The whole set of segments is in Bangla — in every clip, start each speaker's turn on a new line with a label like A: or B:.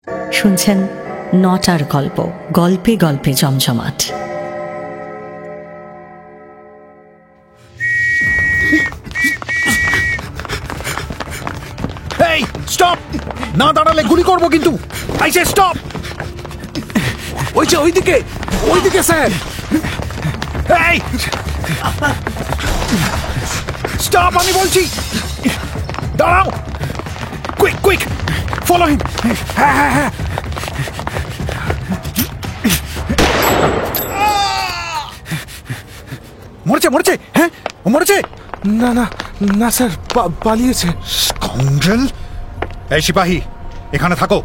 A: শুনছেন নটার গল্প, গল্পে গল্পে জমজমাট।
B: এই স্টপ! না দাঁড়ালে গুলি করবো কিন্তু। I say stop! ওইদিকে স্যার। এই স্টপ, আমি বলছি দাঁড়াও। Quick quick follow him. হ্যাঁ হ্যাঁ হ্যাঁ। মরেছে? হ্যাঁ মরেছে?
C: না না না স্যার, পালিয়েছে।
B: স্কাউন্ড্রেল! এই সিপাহী, এখানে থাকো।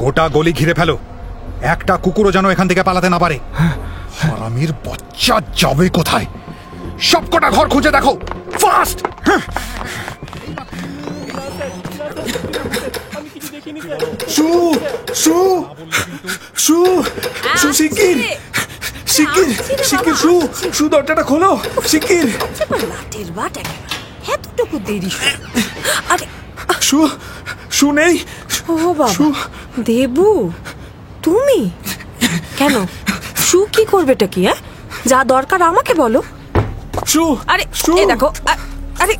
B: গোটা গলি ঘিরে ফেলো। একটা কুকুরও যেন এখান থেকে পালাতে না পারে। হারামির বাচ্চা যাবে কোথায়? সবকটা ঘর খুঁজে দেখো, ফাস্ট!
C: শু দরজাটা খোলো শিগগির।
D: এতটুকু দেরি? আরে
C: শু নেই।
D: ও বাবা, দেবু তুমি কেন? শু কি করবেটা কি? যা দরকার আমাকে বলো। আরে দেখো, আরে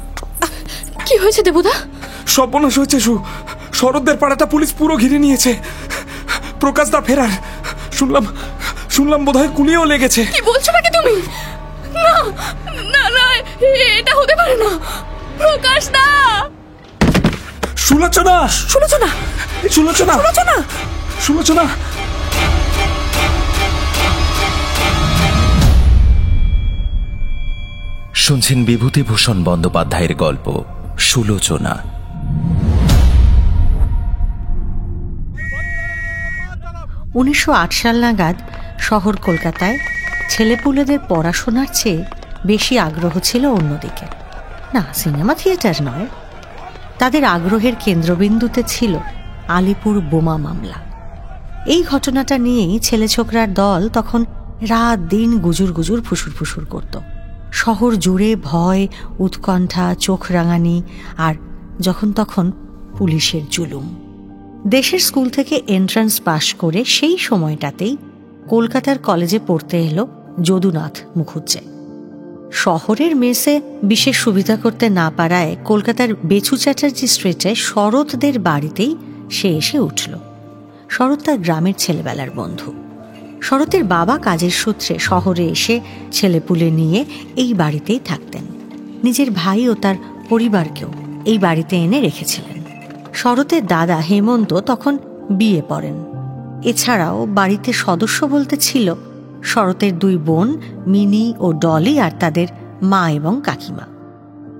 D: কি হয়েছে দেবুদা?
C: সর্বনাশ হয়েছে শু। শরৎদের পাড়াটা পুলিশ পুরো ঘিরে নিয়েছে। প্রকাশদা ফেরার শুনলাম বোধহয় কুলিয়েও লেগেছে।
D: কি বলছো নাকি তুমি? না না না, এটা হতে পারে না। প্রকাশদা!
C: সুলোচনা!
E: শুনছেন বিভূতিভূষণ বন্দ্যোপাধ্যায়ের গল্প সুলোচনা।
A: উনিশশো 1908 সাল নাগাদ শহর কলকাতায় ছেলেপুলেদের পড়াশোনার চেয়ে বেশি আগ্রহ ছিল অন্যদিকে। না, সিনেমা থিয়েটার নয়, তাদের আগ্রহের কেন্দ্রবিন্দুতে ছিল আলিপুর বোমা মামলা। এই ঘটনাটা নিয়েই ছেলে ছোকরার দল তখন রাত দিন গুজুর ফুসুর করত। শহর জুড়ে ভয়, উৎকণ্ঠা, চোখ রাঙানি আর যখন তখন পুলিশের জুলুম। দেশের স্কুল থেকে এন্ট্রান্স পাশ করে সেই সময়টাতেই কলকাতার কলেজে পড়তে এলো যদুনাথ মুখুজ্জে। শহরের মেসে বিশেষ সুবিধা করতে না পারায় কলকাতার বেচু চ্যাটার্জি স্ট্রিটে শরৎদের বাড়িতেই সে এসে উঠল। শরৎ তার গ্রামের ছেলেবেলার বন্ধু। শরতের বাবা কাজের সূত্রে শহরে এসে ছেলেপুলে নিয়ে এই বাড়িতেই থাকতেন। নিজের ভাই ও তার পরিবারকেও এই বাড়িতে এনে রেখেছিলেন। শরতের দাদা হেমন্ত তখন বিয়ে পড়েন। এছাড়াও বাড়িতে সদস্য বলতে ছিল শরতের 2 বোন মিনি ও ডলি আর তাদের মা এবং কাকিমা।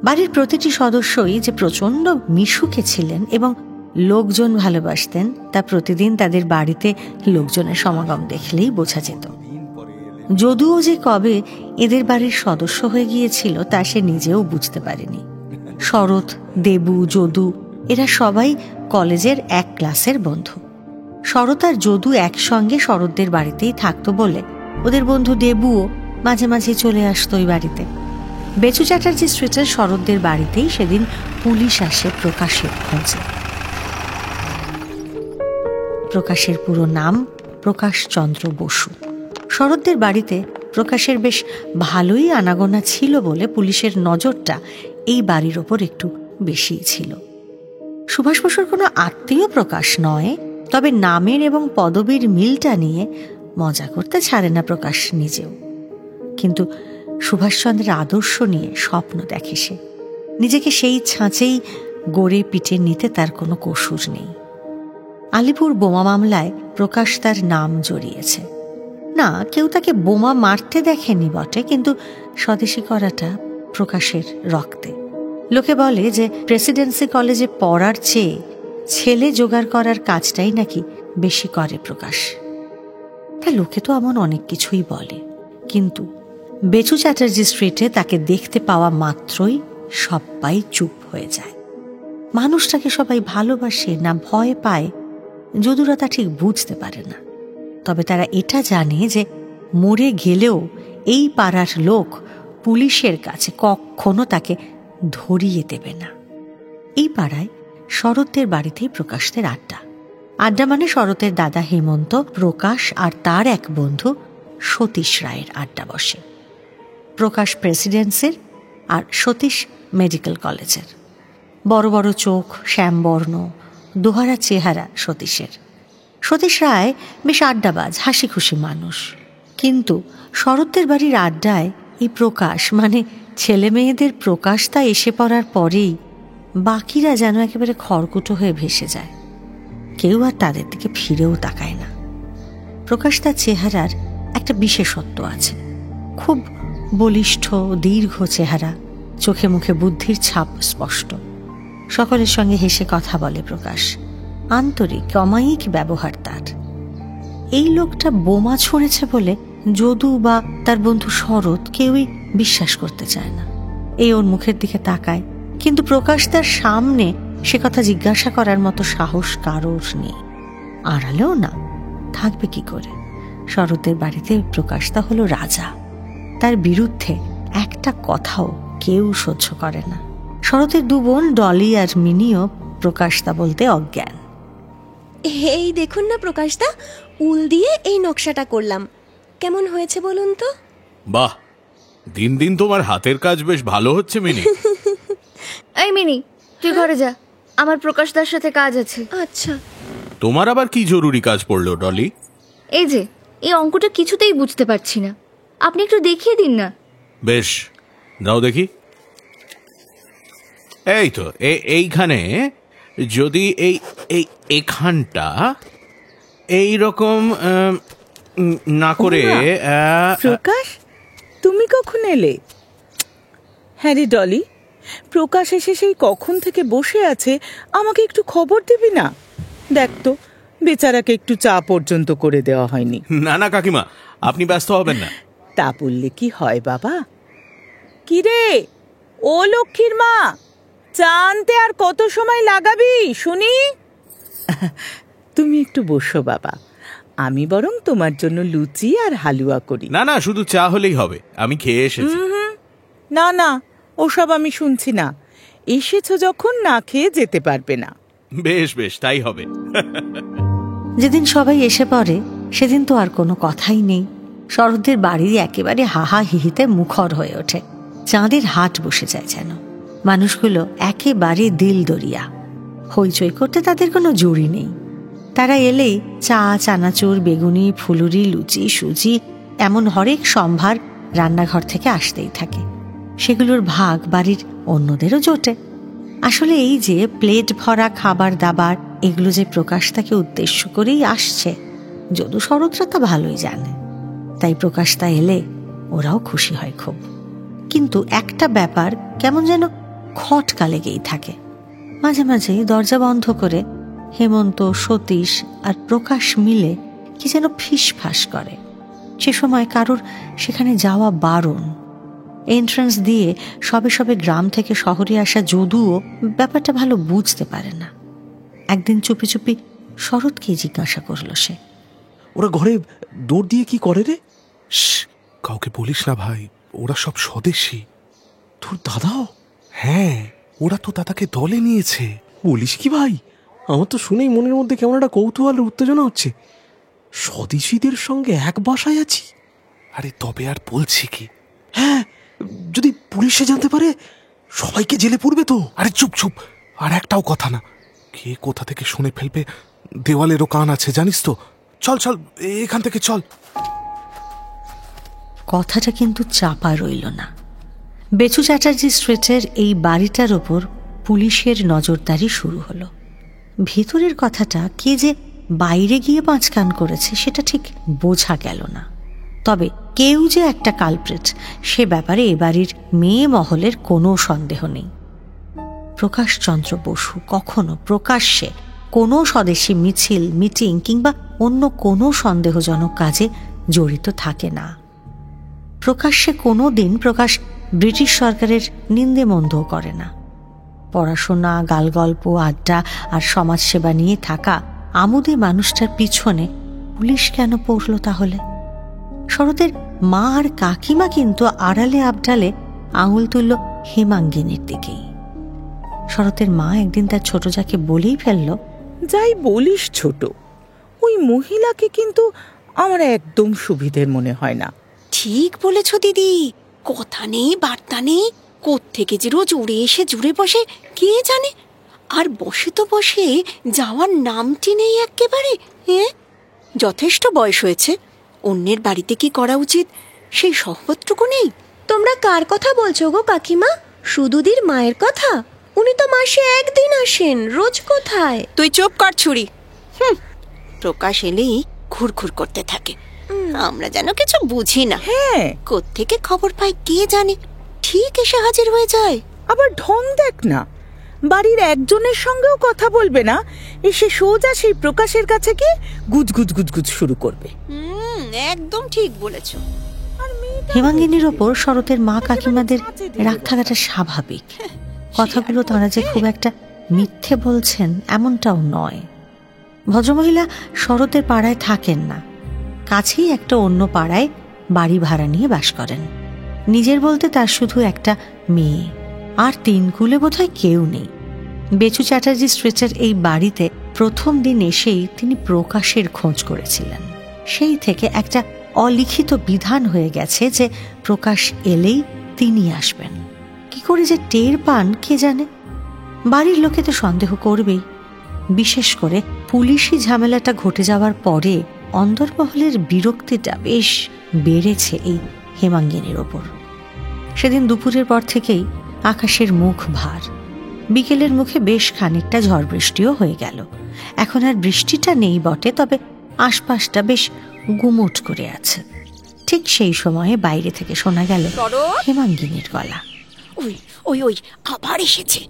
A: বাড়ির প্রতিটি সদস্যই যে প্রচণ্ড মিশুকে ছিলেন এবং লোকজন ভালোবাসতেন তা প্রতিদিন তাদের বাড়িতে লোকজনের সমাগম দেখলেই বোঝা যেত। যদুও যে কবে এদের বাড়ির সদস্য হয়ে গিয়েছিল তা সে নিজেও বুঝতে পারেনি। শরৎ, দেবু, যদু এরা সবাই কলেজের এক ক্লাসের বন্ধু। শরৎ আর যদু একসঙ্গে শরৎদের বাড়িতেই থাকতো বলে ওদের বন্ধু দেবুও মাঝে মাঝে চলে আসতো ওই বাড়িতে। বেচু চ্যাটার্জি স্ট্রিটের শরৎদের বাড়িতেই সেদিন পুলিশ আসে প্রকাশের খোঁজে। প্রকাশের পুরো নাম প্রকাশচন্দ্র বসু। শরৎদের বাড়িতে প্রকাশের বেশ ভালোই আনাগোনা ছিল বলে পুলিশের নজরটা এই বাড়ির ওপর একটু বেশিই ছিল। সুভাষ বসুর কোনো আত্মীয় প্রকাশ নয়, তবে নামের এবং পদবীর মিলটা নিয়ে মজা করতে ছাড়ে না প্রকাশ নিজেও। কিন্তু সুভাষচন্দ্রের আদর্শ নিয়ে স্বপ্ন দেখে সে। নিজেকে সেই ছাঁচেই গড়ে পিটে নিতে তার কোনো কসুর নেই। আলিপুর বোমা মামলায় প্রকাশ তার নাম জড়িয়েছে। না, কেউ তাকে বোমা মারতে দেখেনি বটে, কিন্তু স্বদেশী করাটা প্রকাশের রক্তে। লোকে বলে যে প্রেসিডেন্সি কলেজে পড়ার চেয়ে ছেলে জোগাড় করার কাজটাই নাকি বেশি করে প্রকাশ। তা লোকে তো এমন অনেক কিছুই বলে, কিন্তু বেচু চ্যাটার্জি স্ট্রিটে তাকে দেখতে পাওয়া মাত্রই সবাই চুপ হয়ে যায়। মানুষটাকে সবাই ভালোবাসে না ভয় পায়, যদুরা তা ঠিক বুঝতে পারে না। তবে তারা এটা জানে যে মরে গেলেও এই পাড়ার লোক পুলিশের কাছে কখনো তাকে ধরিয়ে দেবে না। এই পাড়ায় শরৎদের বাড়িতেই প্রকাশদের আড্ডা। আড্ডা মানে শরতের দাদা হেমন্ত, প্রকাশ আর তার এক বন্ধু সতীশ রায়ের আড্ডা বসে। প্রকাশ প্রেসিডেন্সির আর সতীশ মেডিকেল কলেজের। বড় বড় চোখ, শ্যামবর্ণ, দোহারা চেহারা সতীশের। সতীশ রায় বেশ আড্ডাবাজ, হাসি খুশি মানুষ। কিন্তু শরতের বাড়ির আড্ডায় এই প্রকাশ মানে ছেলে মেয়েদের প্রকাশতা এসে পড়ার পরেই বাকিরা যেন একেবারে খড়কুটো হয়ে ভেসে যায়। কেউ আর তাদের দিকে ফিরেও তাকায় না। প্রকাশ তার চেহারার একটা বিশেষত্ব আছে, খুব বলিষ্ঠ দীর্ঘ চেহারা, চোখে মুখে বুদ্ধির ছাপ স্পষ্ট। সকলের সঙ্গে হেসে কথা বলে প্রকাশ, আন্তরিক অমায়িক ব্যবহার তার। এই লোকটা বোমা ছুঁড়েছে বলে যদু বা তার বন্ধু শরৎ কেউই বিশ্বাস করতে চায় না। এই ওর মুখের দিকে তাকায়, কিন্তু প্রকাশ তার সামনে সে কথা জিজ্ঞাসা করার মতো সাহস কারোর নেই, আড়ালেও না, থাকবে কি করে। শরতের বাড়িতে প্রকাশটা হলো রাজা, তার বিরুদ্ধে একটা কথাও কেউ সহ্য করে না। শরতের দু বোন ডলি আর মিনিও প্রকাশদা বলতে অজ্ঞান।
F: এই দেখুন না প্রকাশদা, উল দিয়ে এই নকশাটা করলাম, কেমন হয়েছে বলুন তো?
G: বাহ, দিন দিন তোমার হাতের কাজ বেশ ভালো হচ্ছে মিনি।
D: এই মিনি, তুই ঘরে যা, আমার প্রকাশদার সাথে কাজ আছে।
F: আচ্ছা।
G: তোমার আবার কি জরুরি কাজ পড়লো ডলি?
D: এই যে এই অঙ্কটা কিছুতেই বুঝতে পারছি না, আপনি একটু দেখিয়ে দিন না।
G: বেশ, দাও দেখি। এই তো এইখানে যদি এখানটা এই রকম না করে
H: প্রকাশ, তুমি কখন এলে? হ্যাঁ রে ডলি, প্রকাশ এসে সেই কখন থেকে বসে আছে, আমাকে একটু খবর দিবি না? দেখ তো, বেচারাকে একটু চা পর্যন্ত করে দেওয়া হয়নি।
G: না না কাকিমা, আপনি ব্যস্ত হবেন না।
H: তা বললে কি হয় বাবা? কি রে ও লক্ষ্মীর মা, চা আনতে আর কত সময় লাগাবি শুনি? তুমি একটু বসো বাবা, আমি বরং তোমার জন্য লুচি আর হালুয়া করি।
G: না না, শুধু চা হলেই হবে, আমি খেয়ে এসেছি।
H: না না, ওসব আমি শুনছি না, এসেছো যখন না খেয়ে যেতে পারবে না।
G: বেশ বেশ, তাই হবে।
A: যেদিন সবাই এসে পড়ে সেদিন তো আর কোনো কথাই নেই। শরৎদের বাড়ি একেবারে হাহা হিহিতে মুখর হয়ে ওঠে, চাঁদের হাট বসে যায় যেন। মানুষগুলো একেবারে দিল দরিয়া, হইচই করতে তাদের কোনো জুড়ি নেই। তারা এলেই চা, চানাচুর, বেগুনি, ফুলুরি, লুচি, সুজি এমন হরেক সম্ভার রান্নাঘর থেকে আসতেই থাকে। সেগুলোর ভাগ বাড়ির অন্যদেরও জোটে। আসলে এই যে প্লেট ভরা খাবার দাবার, এগুলো যে প্রকাশ তাকে উদ্দেশ্য করেই আসছে, যদু শরৎরা তা ভালোই জানে। তাই প্রকাশতা এলে ওরাও খুশি হয় খুব। কিন্তু একটা ব্যাপার কেমন যেন খটকা লেগেই থাকে। মাঝে মাঝে দরজা বন্ধ করে হেমন্ত, সতীশ আর প্রকাশ মিলে কি যেন ফিসফাস করে। সে সময় কারোর সেখানে যাওয়া বারণ। এন্ট্রান্স দিয়ে সবে সবে গ্রাম থেকে শহরে আসা যদুও ব্যাপারটা ভালো বুঝতে পারে না। একদিন চুপি চুপি শরৎকে জিজ্ঞাসা করলো সে,
C: ওরা ঘরে দৌড় দিয়ে কি করে রে? কাউকে বলিস না ভাই, ওরা সব স্বদেশী। তোর দাদাও? হ্যাঁ, ওরা তো দাদাকে দলে নিয়েছে। বলিস কি ভাই? আমার তো শুনেই মনের মধ্যে কেমন একটা কৌতূহল উত্তেজনা হচ্ছে। স্বদেশীদের সঙ্গে এক বাসায় আছি। আরে তবে আর বলছি কি, হ্যাঁ, যদি পুলিশে জানতে পারে সবাইকে জেলে পুরবে তো। আরে চুপ চুপ, আর একটাও কথা না, কে কোথা থেকে শুনে ফেলবে। দেওয়ালেরও কান আছে জানিস তো। চল চল, এখান থেকে চল।
A: কথাটা কিন্তু চাপা রইল না। বেচু চ্যাটার্জি স্ট্রিটের এই বাড়িটার ওপর পুলিশের নজরদারি শুরু হলো। ভেতরের কথাটা কে যে বাইরে গিয়ে পাঁচকান করেছে সেটা ঠিক বোঝা গেল না। তবে কেউ যে একটা কালপ্রিট, সে ব্যাপারে এ বাড়ির মেয়ে মহলের কোনো সন্দেহ নেই। প্রকাশচন্দ্র বসু কখনো প্রকাশ্যে কোনো স্বদেশী মিছিল, মিটিং কিংবা অন্য কোনো সন্দেহজনক কাজে জড়িত থাকে না। প্রকাশ্যে কোনো দিন প্রকাশ ব্রিটিশ সরকারের নিন্দে মন্দও করে না। পড়াশোনা, গালগল্প, আড্ডা আর সমাজসেবা নিয়ে থাকা আমোদে মানুষটার পিছনে পুলিশ কেন পড়ল তাহলে? শরতের মা আর কাকিমা কিন্তু আড়ালে আবডালে আঙুল তুলল হেমাঙ্গিনীর দিকেই। শরতের মা একদিন তার ছোট যাকে বলেই ফেলল,
H: যাই বলিস ছোট, ওই মহিলাকে কিন্তু আমার একদম সুবিধের মনে হয় না।
I: ঠিক বলেছ দিদি, কথা নেই বার্তা নেই, কোত্থেকে যে রোজ উড়ে এসে জুড়ে বসে কে জানে। আর বসে তো বসে যাওয়ার নামটি নেই একেবারে। হ্যাঁ, যথেষ্ট বয়স হয়েছে, অন্যের বাড়িতে কি করা উচিত সেই সহবতটুকু নেই।
F: তোমরা কার কথা বলছো গো কাকিমা? সুদুদির মায়ের কথা? উনি তো মাসে একদিন আসেন, রোজ কোথায়?
I: তুই চুপ কর ছুরি। প্রকাশ এলেই ঘুরঘুর করতে থাকে, আমরা যেন কিছু বুঝি না।
H: হ্যাঁ,
I: কোত্থেকে খবর পাই কে জানে, ঠিক এসে হাজির হয়ে যায়।
H: আবার ঢং দেখ না, বাড়ির একজনের সঙ্গেও কথা বলবে না, এসে সোজা সেই প্রকাশের কাছে গিয়ে গুজগুজ গুজগুজ শুরু করবে।
I: একদম ঠিক বলেছ।
A: হেমাঙ্গিনীর ওপর শরতের মা কাকিমাদের রাগ থাকাটা স্বাভাবিক। কথাগুলো তাঁরা যে খুব একটা মিথ্যে বলছেন এমনটাও নয়। ভদ্রমহিলা শরতের পাড়ায় থাকেন না, কাছেই একটা অন্য পাড়ায় বাড়ি ভাড়া নিয়ে বাস করেন। নিজের বলতে তার শুধু একটা মেয়ে, আর 3 কুলে বোধহয় কেউ নেই। বেচু চ্যাটার্জি স্ট্রিটের এই বাড়িতে প্রথম দিন এসেই তিনি প্রকাশের খোঁজ করেছিলেন। সেই থেকে একটা অলিখিত বিধান হয়ে গেছে যে প্রকাশ এলেই তিনি আসবেন। কি করে যে টের পান কে জানে। বাড়ির লোকে তো সন্দেহ করবেই, বিশেষ করে পুলিশি ঝামেলাটা ঘটে যাওয়ার পরে অন্দরমহলের বিরক্তিটা বেশ বেড়েছে এই হেমাঙ্গিনীর ওপর। সেদিন দুপুরের পর থেকেই আকাশের মুখ ভার। বিকেলের মুখে বেশ খানিকটা ঝড় বৃষ্টিও হয়ে গেল। এখন আর বৃষ্টিটা নেই বটে, তবে আশপাশটা বেশ গুমোট করে আছে। ঠিক সেই সময়ে বাইরে থেকে শোনা গেল হেমাঙ্গিনীর গলা।
I: ওই ওই ওই আবার এসেছে,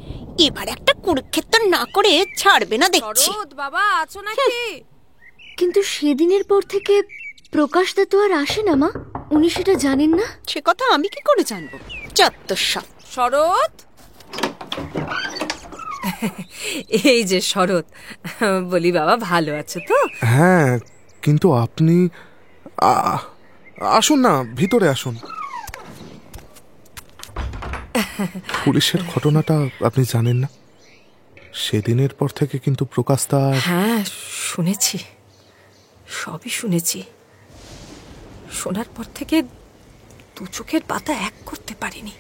I: এবার একটা কুরুক্ষেত্র না করে ছাড়বে না দেখছি।
D: বাবা আছো নাকি?
F: কিন্তু সেদিনের পর থেকে প্রকাশদা তো আর আসে না মা, উনি সেটা জানেন না?
I: সে কথা আমি কি করে জানবো? চত্বর
D: শরৎ, এই যে শরৎ, বলি বাবা ভালো আছো তো?
C: হ্যাঁ, কিন্তু আপনি আসুন না, ভিতরে আসুন। পুলিশের ঘটনাটা আপনি জানেন না? সেদিনের পর থেকে কিন্তু প্রকাশদা...
D: হ্যাঁ শুনেছি, সবই শুনেছি। শোনার পর থেকে 2 চোখের পাতা এক করতে পারিনি।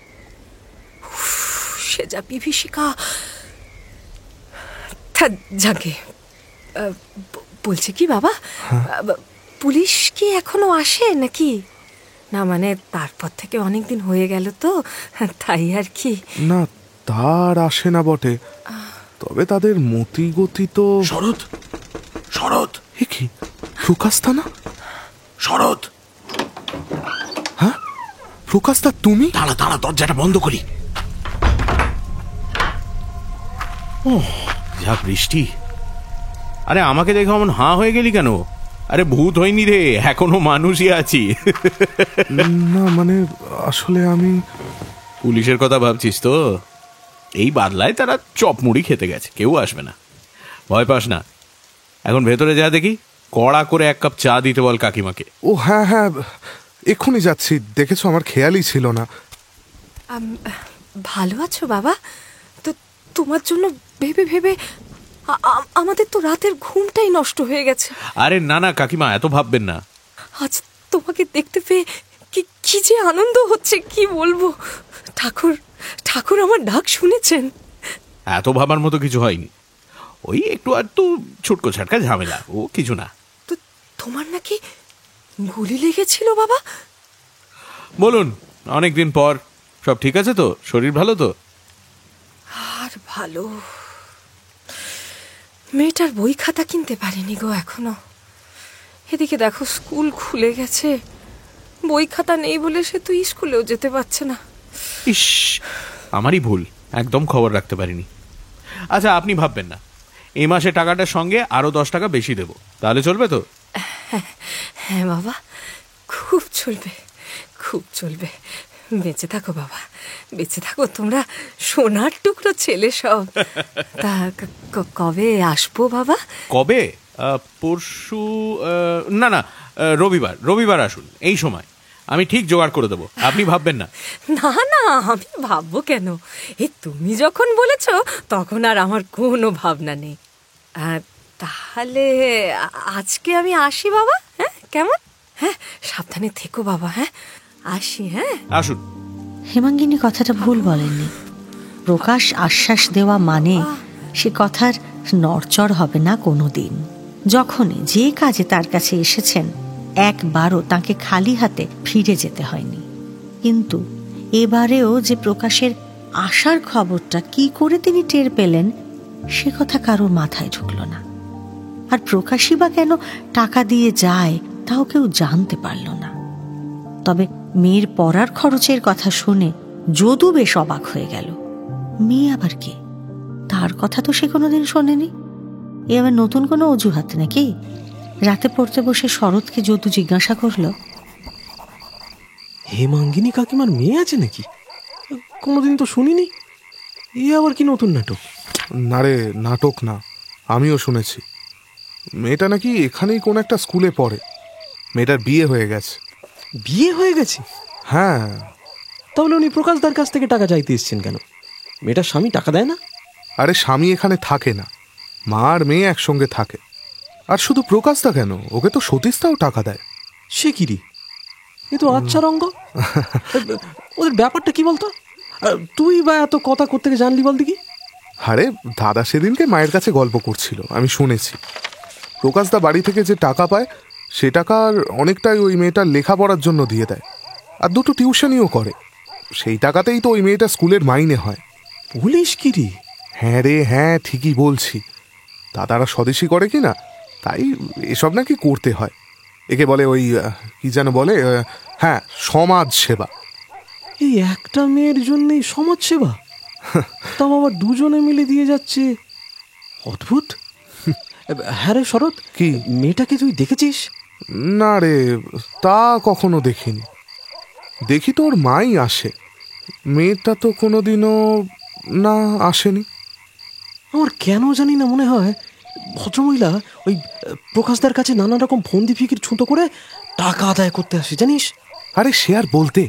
D: সে যা বিভীষিকা। যাকে বলছে কি বাবা, পুলিশ কি এখনো আসে নাকি? না মানে তারপর থেকে অনেকদিন হয়ে গেল তো, তাই আর কি।
C: না, তার আসে না বটে, তবে তাদের মতি গতি তো...
G: শরৎ, শরৎ,
C: এ কি প্রকাশদা না?
G: শরৎ,
C: হ্যাঁ প্রকাশদা, তুমি?
G: দাঁড়া দাঁড়া, দরজাটা বন্ধ করি। যা বৃষ্টি! আরে আমাকে দেখে অমন হাঁ হয়ে গেলি কেন? আরে ভূত হয়নি রে, এখনো মানুষই আছি।
C: না মানে আসলে আমি...
G: পুলিশের কথা ভাবছিস তো? এই বাদলায় তারা চপ মুড়ি খেতে গেছে, কেউ আসবে না, ভয় পাস না। এখন ভেতরে যা, দেখি কড়া করে 1 কাপ চা দিতে বল কাকিমাকে।
C: ও হ্যাঁ হ্যাঁ, এক্ষুনি যাচ্ছি। দেখেছো, আমার খেয়ালই ছিল না।
D: ভালো আছো বাবা? তো তোমার জন্য ভেবে ভেবে আমাদের তো রাতের ঘুমটাই নষ্ট হয়ে গেছে।
G: আরে না না কাকিমা, এত ভাববেন না।
D: আজ তোমাকে দেখতে পেয়ে কি যে আনন্দ হচ্ছে, কি বলবো। ঠাকুর ঠাকুর আমার ডাক শুনেছেন।
G: এত ভাবার মতো কিছু হয়নি, ওই একটু আর তো ছুটকো ছাটকা ঝামেলা, ও কিছু না।
D: তো তোমার নাকি গুলি লেগেছিল বাবা?
G: বলুন, অনেকদিন পর সব ঠিক আছে তো? শরীর ভালো তো?
D: আর ভালো, মেয়েটার বই খাতা কিনতে পারিনি গো এখনো। এদিকে দেখো স্কুল খুলে গেছে, বই খাতা নেই বলে সে তো স্কুলেও যেতে পারছে না।
G: ইস, আমারই ভুল, একদম খবর রাখতে পারিনি। আচ্ছা আপনি ভাববেন না, এই মাসে টাকাটার সঙ্গে আরো 10 টাকা বেশি দেব, তাহলে চলবে তো?
D: হ্যাঁ বাবা, খুব চলবে, খুব চলবে। বেঁচে থাকো বাবা, বেঁচে থাকো, তোমরা সোনার টুকরো ছেলে সব। তা কবে আসবো বাবা?
G: কবে? পরশু? না না, রবিবার আসুন। এই সময় আমি ঠিক জোগাড় করে দেবো, আপনি ভাববেন না।
D: না না, আমি ভাববো কেন? এই তুমি যখন বলেছ তখন আর আমার কোনো ভাবনা নেই। তাহলে আজকে আমি আসি বাবা, হ্যাঁ কেমন? হ্যাঁ, সাবধানে থেকো বাবা, হ্যাঁ আসি। হ্যাঁ,
G: আসুন।
A: হেমাঙ্গিনী কথাটা ভুল বলেননি। প্রকাশ আশ্বাস দেওয়া মানে সে কথার নড়চড় হবে না কোনো দিন। যখনই যে কাজে তার কাছে এসেছেন একবারও তাকে খালি হাতে ফিরে যেতে হয়নি। কিন্তু এবারেও যে প্রকাশের আসার খবরটা কি করে তিনি টের পেলেন সে কথা কারোর মাথায় ঢুকল না। আর প্রকাশই বা কেন টাকা দিয়ে যায় তাও কেউ জানতে পারল না। তবে মেয়ের পড়ার খরচের কথা শুনে যদু বেশ অবাক হয়ে গেল। মেয়ে আবার কে? তার কথা তো সে কোনোদিন শোনেনি। এ আবার নতুন কোনো অজুহাত নাকি? রাতে পড়তে বসে শরৎকে যদু জিজ্ঞাসা করল,
C: হেমাঙ্গিনী কাকিমার মেয়ে আছে নাকি? কোনোদিন তো শুনিনি। এ আবার কি নতুন নাটক?
J: না রে, নাটক না, আমিও শুনেছি। মেয়েটা নাকি এখানেই কোন একটা স্কুলে পড়ে। মেয়েটার বিয়ে হয়ে গেছে।
K: বিয়ে হয়ে গেছে?
J: হ্যাঁ।
K: তাহলে উনি প্রকাশদার কাছ থেকে টাকা চাইতে এসছেন কেন? মেয়েটার স্বামী টাকা দেয় না?
J: আরে স্বামী এখানে থাকে না, মা আর মেয়ে একসঙ্গে থাকে। আর শুধু প্রকাশদা কেন, ওকে তো সতীশদাও টাকা দেয়।
K: সে কি রে, এ তো আচ্ছা রঙ্গ। ওদের ব্যাপারটা কি বলতো? তুই বা এত কথা করতে জানলি বল দেখি।
J: আরে দাদা সেদিনকে মায়ের কাছে গল্প করছিল, আমি শুনেছি। প্রকাশদা বাড়ি থেকে যে টাকা পায় সে টাকার অনেকটাই ওই মেয়েটার লেখাপড়ার জন্য দিয়ে দেয়, আর দুটো টিউশনিও করে। সেই টাকাতেই তো ওই মেয়েটা স্কুলের মাইনে হয়।
K: বলিস কি রে?
J: হ্যাঁ রে, হ্যাঁ ঠিকই বলছি। দাদারা স্বদেশী করে কি না, তাই এসব নাকি করতে হয়। একে বলে ওই কি যেন বলে, হ্যাঁ সমাজ সেবা।
K: এই একটা মেয়ের জন্যই সমাজ সেবা? তাও আবার দুজনে মিলে দিয়ে যাচ্ছে, অদ্ভুত। হ্যাঁ রে শরৎ,
J: কি
K: মেয়েটাকে তুই দেখেছিস?
J: না রে, তা কখনো দেখিনি। দেখি তো ওর মাই আসে, মেয়েটা তো কোনোদিনও না আসেনি।
K: আমার কেন জানি না মনে হয় ভদ্রমহিলা ওই প্রকাশদার কাছে নানা রকম ফন্দি ফিকির ছুঁতো করে টাকা আদায় করতে আসে, জানিস?
J: আরে সে আর বলতে,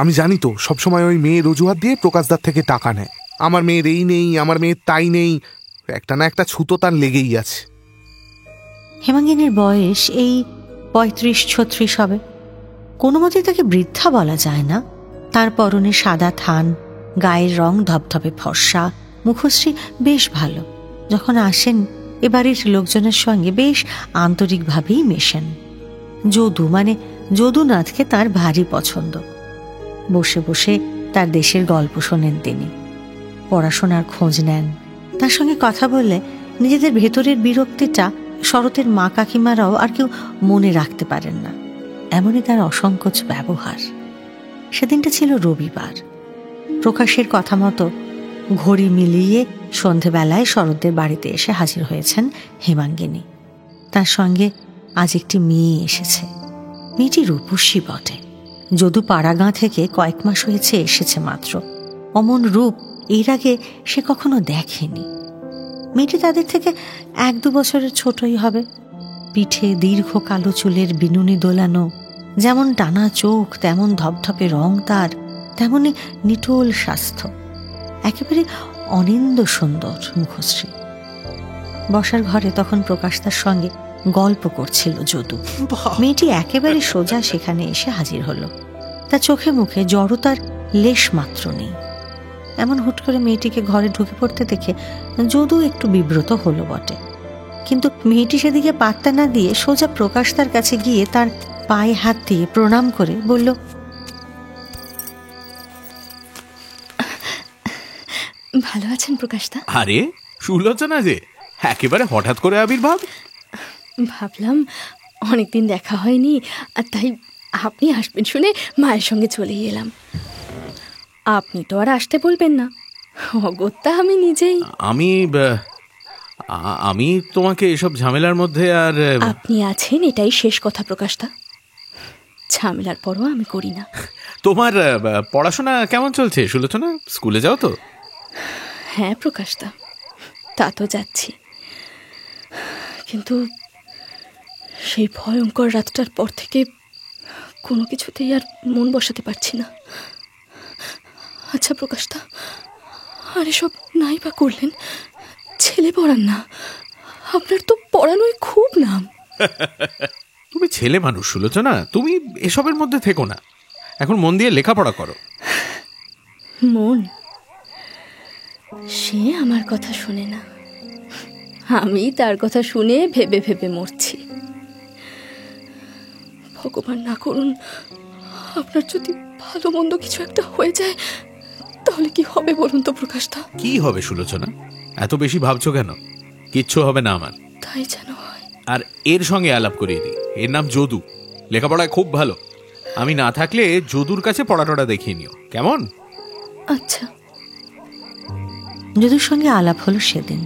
J: আমি জানি তো সবসময় ওই মেয়ের অজুহাত দিয়ে প্রকাশদার থেকে টাকা নেয়। আমার মেয়ের এই নেই, আমার মেয়ের তাই নেই, একটা না একটা ছুতো তার লেগেই আছে।
A: হেমাঙ্গিনীর বয়স এই ৩৫-৩৬ হবে। কোনো মতেই তাকে বৃদ্ধা বলা যায় না। তার পরনে সাদা থান, গায়ের রং ধবধবে ফর্সা, মুখশ্রী বেশ ভালো। যখন আসেন এ বাড়ির লোকজনের সঙ্গে বেশ আন্তরিকভাবেই মেশেন। যদু মানে যদুনাথকে তার ভারী পছন্দ। বসে বসে তার দেশের গল্প শোনেন তিনি, পড়াশোনার খোঁজ নেন। তার সঙ্গে কথা বললে নিজেদের ভেতরের বিরক্তিটা শরতের মা কাকিমারাও আর কেউ মনে রাখতে পারেন না, এমনই তার অসংকোচ ব্যবহার। সেদিনটা ছিল রবিবার। প্রকাশের কথা মতো ঘড়ি মিলিয়ে সন্ধেবেলায় শরতের বাড়িতে এসে হাজির হয়েছেন হেমাঙ্গিনী। তার সঙ্গে আজ একটি মেয়ে এসেছে। মেয়েটি রূপসী বটে। যদু পাড়াগাঁ থেকে কয়েক মাস হয়েছে এসেছে মাত্র। অমন রূপ এর আগে সে কখনো দেখেনি। মেয়েটি তাদের থেকে 1-2 বছরের ছোটই হবে। পিঠে দীর্ঘ কালো চুলের বিনুনি দোলানো, যেমন টানা চোখ তেমন ধপধপে রং তার, তেমনি নিটোল স্বাস্থ্য, একেবারে অনিন্দ সুন্দর মুখশ্রী। বসার ঘরে তখন প্রকাশ তার সঙ্গে গল্প করছিল যদু। মেয়েটি একেবারে সোজা সেখানে এসে হাজির হলো। তার চোখে মুখে জড়তার লেশ মাত্র নেই। এমন হুট করে মেয়েটিকে ঘরে ঢুকে পড়তে দেখে যদু একটু বিব্রত হলো বটে, কিন্তু মেয়েটি সেদিকে পাত্তা না দিয়ে সোজা প্রকাশ তার কাছে গিয়ে তার পায়ে হাত দিয়ে প্রণাম করে বলল,
F: ভালো আছেন প্রকাশদা?
G: আরে সুলোচনা যে, একেবারে হঠাৎ করে আবির্ভাব।
F: ভাবলাম অনেকদিন দেখা হয়নি, আর তাই আপনি আসবেন শুনে মায়ের সঙ্গে চলে এলাম। আপনি তো আর আসতে বলবেন না, অগত্যা আমি নিজেই।
G: আমি তোমাকে এসব ঝামেলার মধ্যে আর
F: আপনি আছেন এটাই শেষ কথা প্রকাশদা, ঝামেলার পরও আমি করি না।
G: তোমার পড়াশোনা কেমন চলছে সুলোচনা? স্কুলে যাও তো?
F: হ্যাঁ প্রকাশদা, তা তো যাচ্ছি, কিন্তু সেই ভয়ঙ্কর রাতটার পর থেকে কোনো কিছুতেই আর মন বসাতে পারছি না। আচ্ছা প্রকাশদা, আর এসব নাই বা করলেন, ছেলে পড়ান না, আপনার তো পড়ানোয় খুব নাম।
G: তুমি ছেলে মানুষ সুলোচনা, তুমি এসবের মধ্যে থেকো না, এখন মন দিয়ে লেখাপড়া করো।
F: মন, সে আমার কথা শুনে না, আমি তার কথা শুনে ভেবে ভেবে মরছি। ভগবান না করুন, আপনার যদি ভালো মন্দ কিছু একটা হয়ে যায় তাহলে কি হবে বলুন তো প্রকাশদা?
G: কি হবে সুলোচনা, এত বেশি ভাবছো কেন? কিচ্ছু হবে না আমার।
F: তাই যেন হয়।
G: আর এর সঙ্গে আলাপ করিয়ে দিই, এর নাম যদু, লেখাপড়ায় খুব ভালো। আমি না থাকলে যদুর কাছে পড়াটড়া দেখিয়ে নিও, কেমন?
F: আচ্ছা।
A: যদুর সঙ্গে আলাপ হলো সেদিন।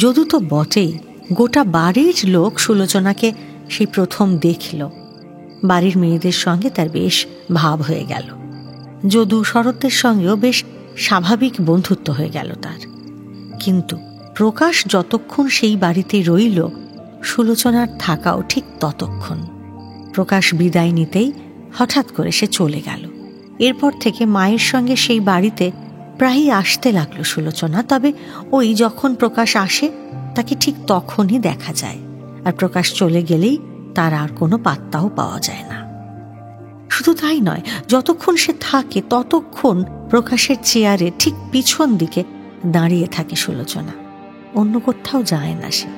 A: যদু তো বটেই, গোটা বাড়ির লোক সুলোচনাকে সেই প্রথম দেখল। বাড়ির মেয়েদের সঙ্গে তার বেশ ভাব হয়ে গেল। যদু শরতের সঙ্গেও বেশ স্বাভাবিক বন্ধুত্ব হয়ে গেল তার। কিন্তু প্রকাশ যতক্ষণ সেই বাড়িতে রইল, সুলোচনার থাকাও ঠিক ততক্ষণ। প্রকাশ বিদায় নিতেই হঠাৎ করে সে চলে গেল। এরপর থেকে মায়ের সঙ্গে সেই বাড়িতে প্রায়ই আসতে লাগলো সুলোচনা। তবে ওই যখন প্রকাশ আসে তাকে ঠিক তখনই দেখা যায়, আর প্রকাশ চলে গেলেই তার আর কোনো পাত্তাও পাওয়া যায় না। শুধু তাই নয়, যতক্ষণ সে থাকে ততক্ষণ প্রকাশের চেয়ারে ঠিক পিছন দিকে দাঁড়িয়ে থাকে সুলোচনা, অন্য কোথাও যায় না সে।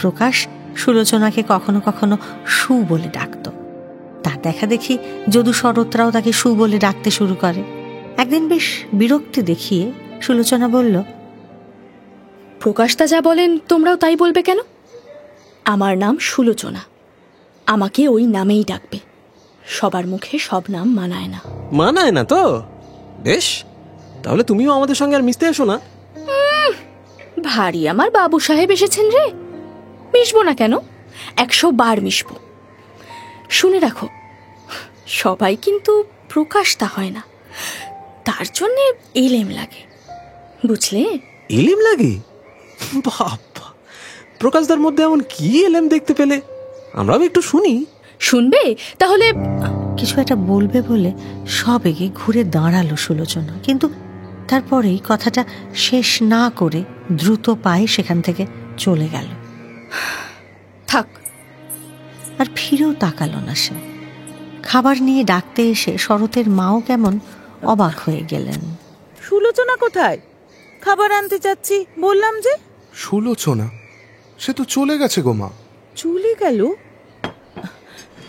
A: প্রকাশ সুলোচনাকে কখনো কখনো সু বলে ডাকত। তার দেখা দেখি যদু শরৎরাও তাকে সু বলে ডাকতে শুরু করে। একদিন বেশ বিরক্তি দেখিয়ে সুলোচনা বলল,
F: প্রকাশদা যা বলেন তোমরাও তাই বলবে কেন? আমার নাম সুলোচনা, আমাকে ওই নামেই ডাকবে। সবার মুখে সব নাম মানায় না।
K: মানায় না তো? বেশ, তাহলে তুমিও আমাদের সঙ্গে আর মিশতে এসো না।
F: ভারী আমার বাবু সাহেব এসেছেন রে, মিশবো না কেন? 100 বার মিশবো। শুনে রাখো, সবাই কিন্তু প্রকাশদা হয় না, তার জন্যে এলেম লাগে, বুঝলে?
K: এলেম লাগে? বাবা, প্রকাশদার মধ্যে এমন কি এলেম দেখতে পেলে? আমরাও একটু শুনি।
F: শুনবে তাহলে?
A: কিছু একটা বলবে বলে সবেগে ঘুরে দাঁড়ালো সুলোচনা, কিন্তু তারপরেই কথাটা শেষ না করে দ্রুত পায়ে সেখান থেকে চলে গেল।
F: থাক।
A: আর ফিরেও তাকালো না সে। খাবার নিয়ে ডাকতে এসে শরতের মাও কেমন অবাক হয়ে গেলেন।
H: সুলোচনা কোথায়? খাবার আনতে যাচ্ছি বললাম যে।
J: সুলোচনা? সে তো চলে গেছে গো মা।
H: চলে গেল?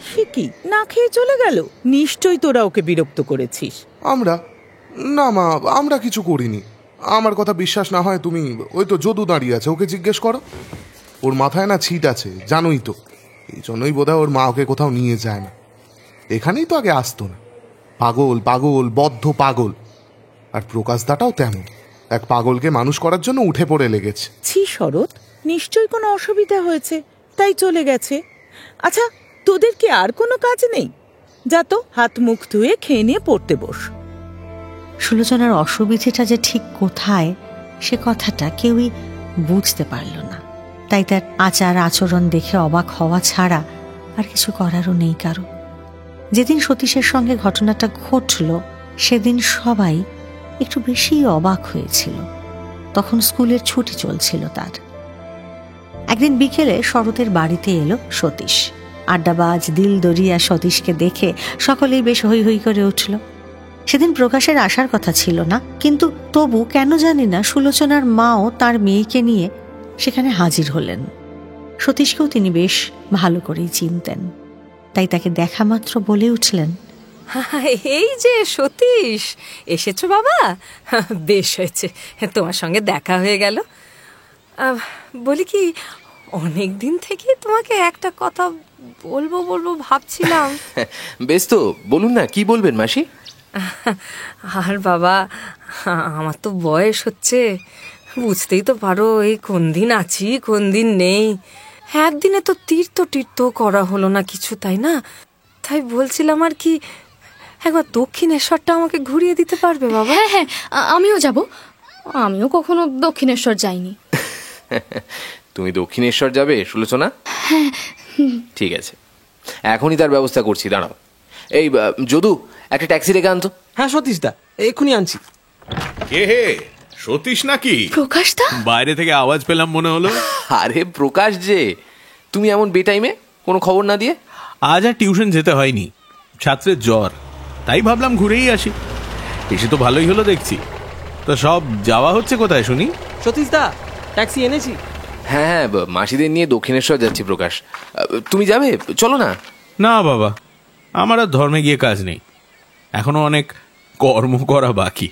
H: সে কি, না খেয়ে চলে গেল? নিশ্চয়ই তোরা ওকে বিরক্ত করেছিস।
J: আমরা? না মা, আমরা কিছু করিনি। আমার কথা বিশ্বাস না হয় তুমি ওই তো যদু দাঁড়িয়ে আছে, ওকে জিজ্ঞেস করো। ওর মাথায় না ছিট আছে, জানোই তো। এই জন্যই বোধহয় ওর মা ওকে কোথাও নিয়ে যায় না। এখানেই তো আগে আসতো না। পাগল পাগল, বদ্ধ পাগল। আর প্রকাশদাটাও তেমন, এক পাগলকে মানুষ করার জন্য উঠে পড়ে লেগেছে।
H: ছি শরৎ, নিশ্চয়ই কোনো অসুবিধা হয়েছে তাই চলে গেছে। আচ্ছা, তোদের কি আর কোনো কাজ নেই? যা তো, হাত মুখ ধুয়ে খেয়ে নিয়ে পড়তে বস।
A: সুলোচনার অসুবিধেটা যে ঠিক কোথায় সে কথাটা কেউই বুঝতে পারল না। তাই তার আচার আচরণ দেখে অবাক হওয়া ছাড়া আর কিছু করারও নেই কারো। যেদিন সতীশের সঙ্গে ঘটনাটা ঘটল সেদিন সবাই একটু বেশি অবাক হয়েছিল। তখন স্কুলের ছুটি চলছিল তার। একদিন বিকেলে শরতের বাড়িতে এলো সতীশ। আড্ডাবাজ দিল দরিয়া সতীশকে দেখে সকলেই বেশ হৈ হৈ করে উঠল। সেদিন প্রকাশের আসার কথা ছিল না, কিন্তু তবু কেন জানি না সুলোচনার মাও তার মেয়েকে নিয়ে সেখানে হাজির হলেন। সতীশকেও তিনি বেশ ভালো করেই চিনতেন, তাই তাকে দেখা মাত্র বলে উঠলেন,
D: এই যে সতীশ, এসেছো বাবা? বেশ হয়েছে, তোমার সঙ্গে দেখা হয়ে গেল। বলি কি, অনেক দিন থেকে তোমাকে একটা কথা বলবো বলবো ভাবছিলাম।
L: বেশ তো, বলুন না, কি বলবেন মাসি?
D: আর বাবা, আমার তো বয়স হচ্ছে, বুঝতেই তো পারো, এই কোন দিন আছি কোন দিন নেই। একদিনে তো তীর্থ করা হলো না কিছু, তাই না? তাই বলছিলাম আর কি, একবার দক্ষিণেশ্বরটা আমাকে ঘুরিয়ে দিতে পারবে বাবা?
F: হ্যাঁ হ্যাঁ, আমিও যাব। আমিও কখনো দক্ষিণেশ্বর যাইনি।
L: তুমি দক্ষিণেশ্বর যাবে সুলোচনা?
F: হ্যাঁ।
L: ঠিক আছে, এখনই তার ব্যবস্থা করছি, দাঁড়াও। এই যদু, একটা ট্যাক্সি রেখে আনতো।
K: হ্যাঁ সতীশদা, এক্ষুনি আনছি।
G: কে হে? সতীশ নাকি?
F: প্রকাশদা?
G: বাইরে থেকে আওয়াজ পেলাম মনে হলো।
L: আরে প্রকাশ যে, তুমি এমন বেটাইমে কোনো খবর না দিয়ে?
G: আজ আর টিউশন যেতে হয়নি, ছাত্রের জ্বর, তাই ভাবলাম ঘুরেই আসি। এসে তো ভালোই হলো দেখছি। তো সব যাওয়া হচ্ছে কোথায় শুনি?
K: সতীশদা, ট্যাক্সি এনেছি।
L: হ্যাঁ, মাসিদের নিয়ে দক্ষিণেশ্বর যাচ্ছি প্রকাশ। তুমি যাবে? চলো না।
G: না বাবা, আমার আর ধর্মে গিয়ে কাজ নেই, এখনো অনেক কর্ম করা বাকি।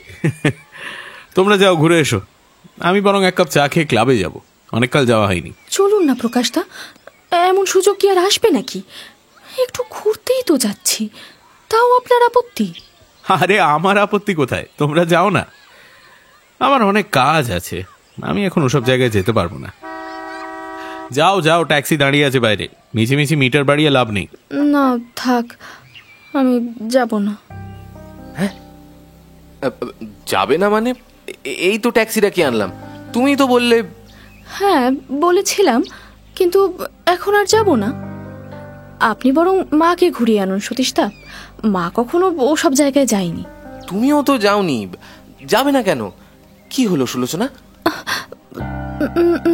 G: তোমরা যাও, ঘুরে এসো। আমি বরং এক কাপ চা খেয়ে ক্লাবে যাব, অনেককাল যাওয়া হয়নি।
F: চলুন না প্রকাশদা, এমন সুযোগ কি আর আসবে নাকি? একটু ঘুরতেই তো যাচ্ছি, তাও আপনার আপত্তি?
G: আরে আমার আপত্তি কোথায়, তোমরা যাও না। আমার অনেক কাজ আছে, আমি এখন ওসব জায়গায় যেতে পারবো না। যাও যাও, ট্যাক্সি দাঁড়িয়ে আছে বাইরে, মিছিমিছি মিটার বাড়িয়ে লাভ নেই।
F: না থাক, আমি যাব না।
L: হ্যাঁ, যাবে না মানে? এই তো ট্যাক্সিটা কি আনলাম, তুমি তো বললে।
F: হ্যাঁ বলেছিলাম, কিন্তু এখন আর যাব না। আপনি বরং মাকে ঘুরিয়ে আনুন সতীশদা, মা কখনো ওসব জায়গায় যায়নি।
L: তুমিও তো যাওনি, যাবে না কেন? কি হলো সুলোচনা?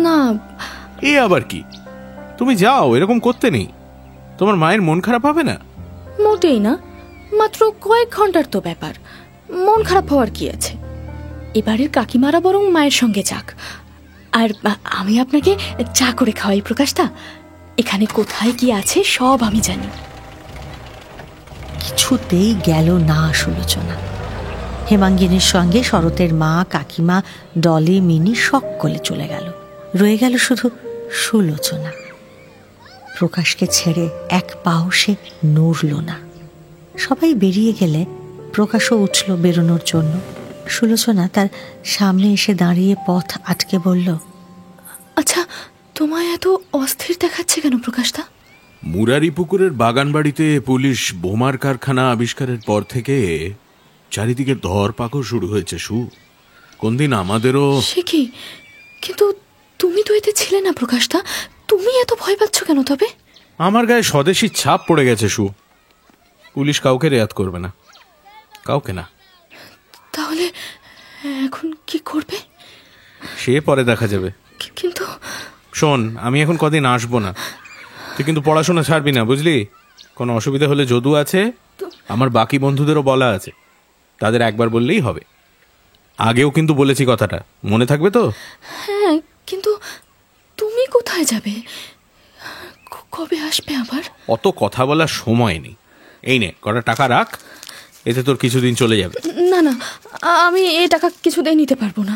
F: না।
G: এ আবার কি, তুমি যাও, এরকম করতে নেই। তোমার মায়ের মন খারাপ হবে না?
F: মোটেই না, মাত্র কয়েক ঘন্টার তো ব্যাপার, মন খারাপ হওয়ার কি আছে? এবারের কাকিমারা বরং মায়ের সঙ্গে যাক, আর আমি আপনাকে চা করে খাওয়াই প্রকাশদা। এখানে কোথায় কি আছে সব আমি জানি।
A: কিছুতেই গেল না সুলোচনা। হেমাঙ্গিনীর সঙ্গে শরতের মা, কাকিমা, ডলি, মিনি সকলে চলে গেল। রয়ে গেল শুধু সুলোচনা। প্রকাশকে ছেড়ে এক পাও সে নড়ল না। সবাই বেরিয়ে গেলে প্রকাশও উঠল বেরোনোর জন্য। সুলোচনা তার সামনে এসে দাঁড়িয়ে পথ আটকে বলল,
F: আচ্ছা, তোমায় এত অস্থির দেখাচ্ছে কেন প্রকাশদা?
G: মুরারি পুকুরের বাগান বাড়িতে পুলিশ বোমার কারখানা আবিষ্কারের পর থেকে চারিদিকে ধরপাকড় শুরু হয়েছে। কোন দিন আমাদেরও।
F: সে কি? কিন্তু তুমি তো এতে ছিলে না প্রকাশদা, তুমি এত ভয় পাচ্ছ কেন তবে?
G: আমার গায়ে স্বদেশী ছাপ পড়ে গেছে। পুলিশ কাউকে রেয়াত করবে না, কাউকে না।
F: তাহলে এখন কি করবে?
G: সে পরে দেখা যাবে।
F: কিন্তু
G: শোন, আমি এখন কদিন আসবো না, তুই কিন্তু পড়াশোনা ছাড়বি না, বুঝলি? কোনো অসুবিধা হলে যদু আছে, আমার বাকি বন্ধুদেরও বলা আছে, তাদের একবার বললেই হবে। আগেও কিন্তু বলেছি কথাটা, মনে থাকবে তো?
F: হ্যাঁ, কিন্তু তুমি কোথায় যাবে? কবে আসবে আবার?
G: অত কথা বলার সময় নেই। এই নে, কটা টাকা রাখ, এতে তোর কিছুদিন চলে যাবে।
F: না না, আমি এই টাকা কিছুতেই নিতে পারবো না।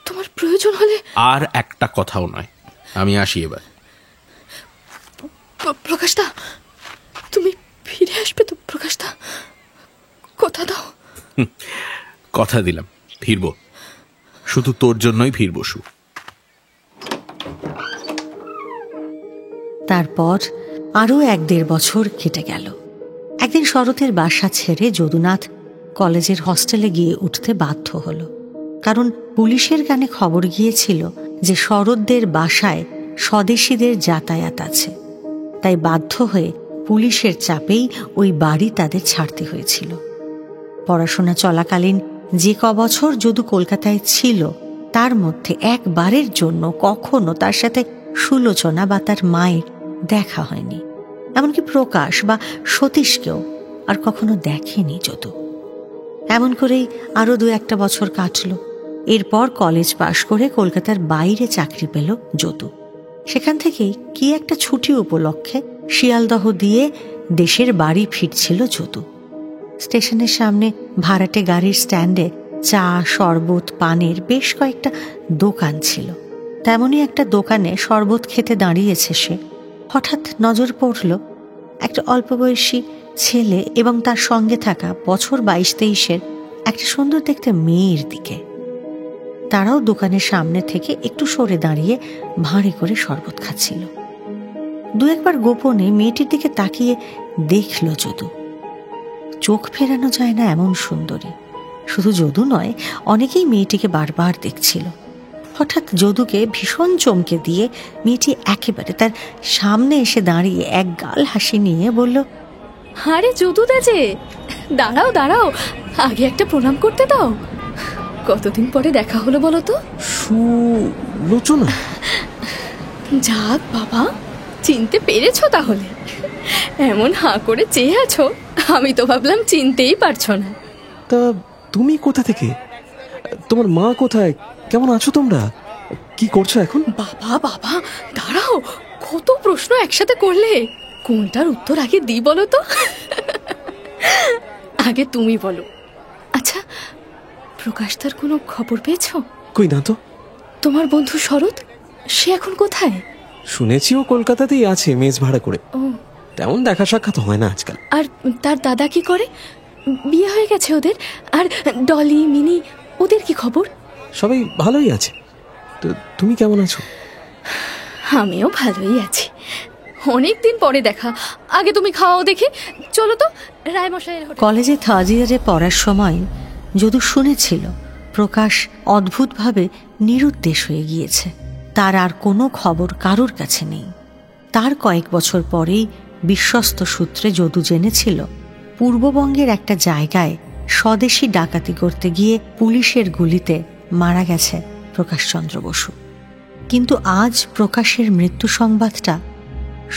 F: তোমার প্রয়োজন হলে।
G: আর একটা কথাও নয়, আমি আসি এবার।
F: প্রকাশদা, তুমি ফিরে আসবে তো প্রকাশদা? কথা দাও।
G: কথা দিলাম, ফিরবো, শুধু তোর জন্যই ফিরবো।
A: তারপর আরও 1-1.5 বছর কেটে গেল। একদিন শরতের বাসা ছেড়ে যদুনাথ কলেজের হস্টেলে গিয়ে উঠতে বাধ্য হলো, কারণ পুলিশের কানে খবর গিয়েছিল যে শরৎদের বাসায় স্বদেশীদের যাতায়াত আছে। তাই বাধ্য হয়ে পুলিশের চাপেই ওই বাড়ি তাদের ছাড়তে হয়েছিল। পড়াশোনা চলাকালীন যে বছর যদু কলকাতায় ছিল, তার মধ্যে একবারের জন্য কখনো তার সাথে সুলোচনা বা তার মায়ের দেখা হয়নি। এমনকি প্রকাশ বা সতীশকেও আর কখনো দেখেনি যদু। এমন করেই আরও 2-1 বছর কাটল। এরপর কলেজ পাশ করে কলকাতার বাইরে চাকরি পেল যদু। সেখান থেকেই কি একটা ছুটি উপলক্ষে শিয়ালদহ দিয়ে দেশের বাড়ি ফিরছিল যদু। স্টেশনের সামনে ভাড়াটে গাড়ির স্ট্যান্ডে চা, শরবত, পানের বেশ কয়েকটা দোকান ছিল। তেমনই একটা দোকানে শরবত খেতে দাঁড়িয়েছে সে। হঠাৎ নজর পড়ল একটা অল্প বয়সী ছেলে এবং তার সঙ্গে থাকা বছর 22-23-এর একটা সুন্দর দেখতে মেয়ের দিকে। তারাও দোকানের সামনে থেকে একটু সরে দাঁড়িয়ে ভাঁড়ে করে শরবত খাচ্ছিল। 2-1 বার গোপনে মেয়েটির দিকে তাকিয়ে দেখল যদু। চোখ ফেরানো যায় না এমন সুন্দরী। শুধু যদু নয়, অনেকেই মেয়েটিকে বারবার দেখছিল। হঠাৎ যদুকে ভীষণ চমকে দিয়ে মেয়েটি একেবারে তার সামনে এসে দাঁড়িয়ে এক গাল হাসি নিয়ে বলল,
F: আরে যদুদা যে, দাঁড়াও দাঁড়াও, আগে একটা প্রণাম করতে দাও। কতদিন পরে দেখা হলো বলো তো?
K: সুলোচনা?
F: যাক বাবা, চিনতে পেরেছো তাহলে। এমন হাঁ করে চেয়ে আছো, আমি তো ভাবলাম চিনতেই পারছো না।
K: তা তুমি কোথা থেকে? তোমার মা কোথায়? কেমন আছো তোমরা? কি করছো এখন?
F: বাবা বাবা দাঁড়াও, কত প্রশ্ন একসাথে করলে, কোনটার উত্তর আগে দিই বলো তো? আগে তুমি বলো। আচ্ছা, প্রকাশদার কোনো খবর পেয়েছো?
K: কই না তো।
F: তোমার বন্ধু শরৎ, সে এখন কোথায়?
K: শুনেছি ও কলকাতাতেই আছে মেস ভাড়া করে।
F: ও,
K: তেমন দেখা সাক্ষাৎ হয় না আজকাল।
F: আর তার দাদা কি করে? বিয়ে হয়ে গেছে ওদের? আর ডলি, মিনি, ওদের কি খবর?
K: সবাই ভালোই আছে। তো তুমি কেমন আছো?
F: আমিও ভালোই আছি। অনেকদিন পরে দেখা। আগে তুমি খাওয়াও দেখে। চলো তো রায়মশাইয়ের হোটেলে।
A: কলেজে থার্ড ইয়ারে পড়ার সময় যদু শুনেছিল প্রকাশ অদ্ভুতভাবে নিরুদ্দেশ হয়ে গিয়েছে। তার আর কোনো খবর কারোর কাছে নেই। তার কয়েক বছর পরেই বিশ্বস্ত সূত্রে যদু জেনেছিল পূর্ববঙ্গের একটা জায়গায় স্বদেশী ডাকাতি করতে গিয়ে পুলিশের গুলিতে মারা গেছে প্রকাশচন্দ্র বসু। কিন্তু আজ প্রকাশের মৃত্যু সংবাদটা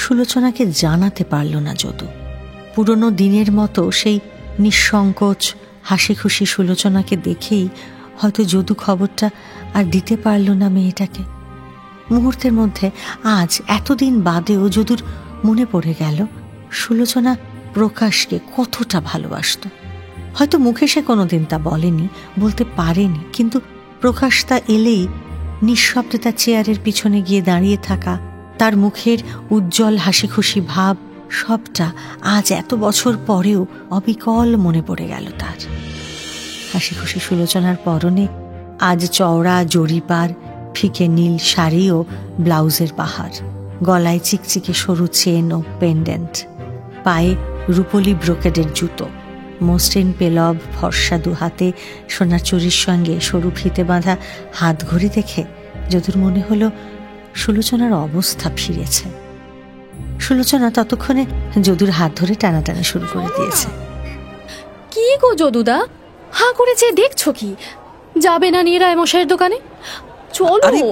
A: সুলোচনাকে জানাতে পারল না যদু। পুরনো দিনের মতো সেই নিঃসংকোচ হাসি খুশি সুলোচনাকে দেখেই হয়তো যদু খবরটা আর দিতে পারল না মেয়েটাকে। মুহূর্তের মধ্যে আজ এতদিন বাদেও যদুর মনে পড়ে গেল সুলোচনা প্রকাশকে কতটা ভালোবাসত। হয়তো মুখে সে কোনোদিন তা বলেনি, বলতে পারেনি, কিন্তু প্রকাশ তা এলেই নিঃশব্দে তার চেয়ারের পিছনে গিয়ে দাঁড়িয়ে থাকা, তার মুখের উজ্জ্বল হাসি খুশি ভাব, সবটা আজ এত বছর পরেও অবিকল মনে পড়ে গেল তার। হাসি খুশি সুলোচনার পরনে আজ চওড়া জরিপার ফিকে নীল শাড়ি ও ব্লাউজের পাহাড়, গলায় চিকচিকে সরু চেন ও পেন্ডেন্ট, পায়ে রুপোলি ব্রোকেডের জুতো, মসৃণ পেলব ফর্সা দু হাতে সোনার চুরির সঙ্গে সরু ফিতে বাঁধা হাত ঘড়ি দেখে যদুর মনে হলো সুলোচনার অবস্থা ফিরেছে। সুলোচনা ততক্ষণে যদুর হাত ধরে টানাটানা শুরু করে দিয়েছে।
F: কি গো যদুদা, হাঁ করেছে দেখছো কি? যাবে না নিয়ে রায়মশাইয়ের দোকানে? চলো।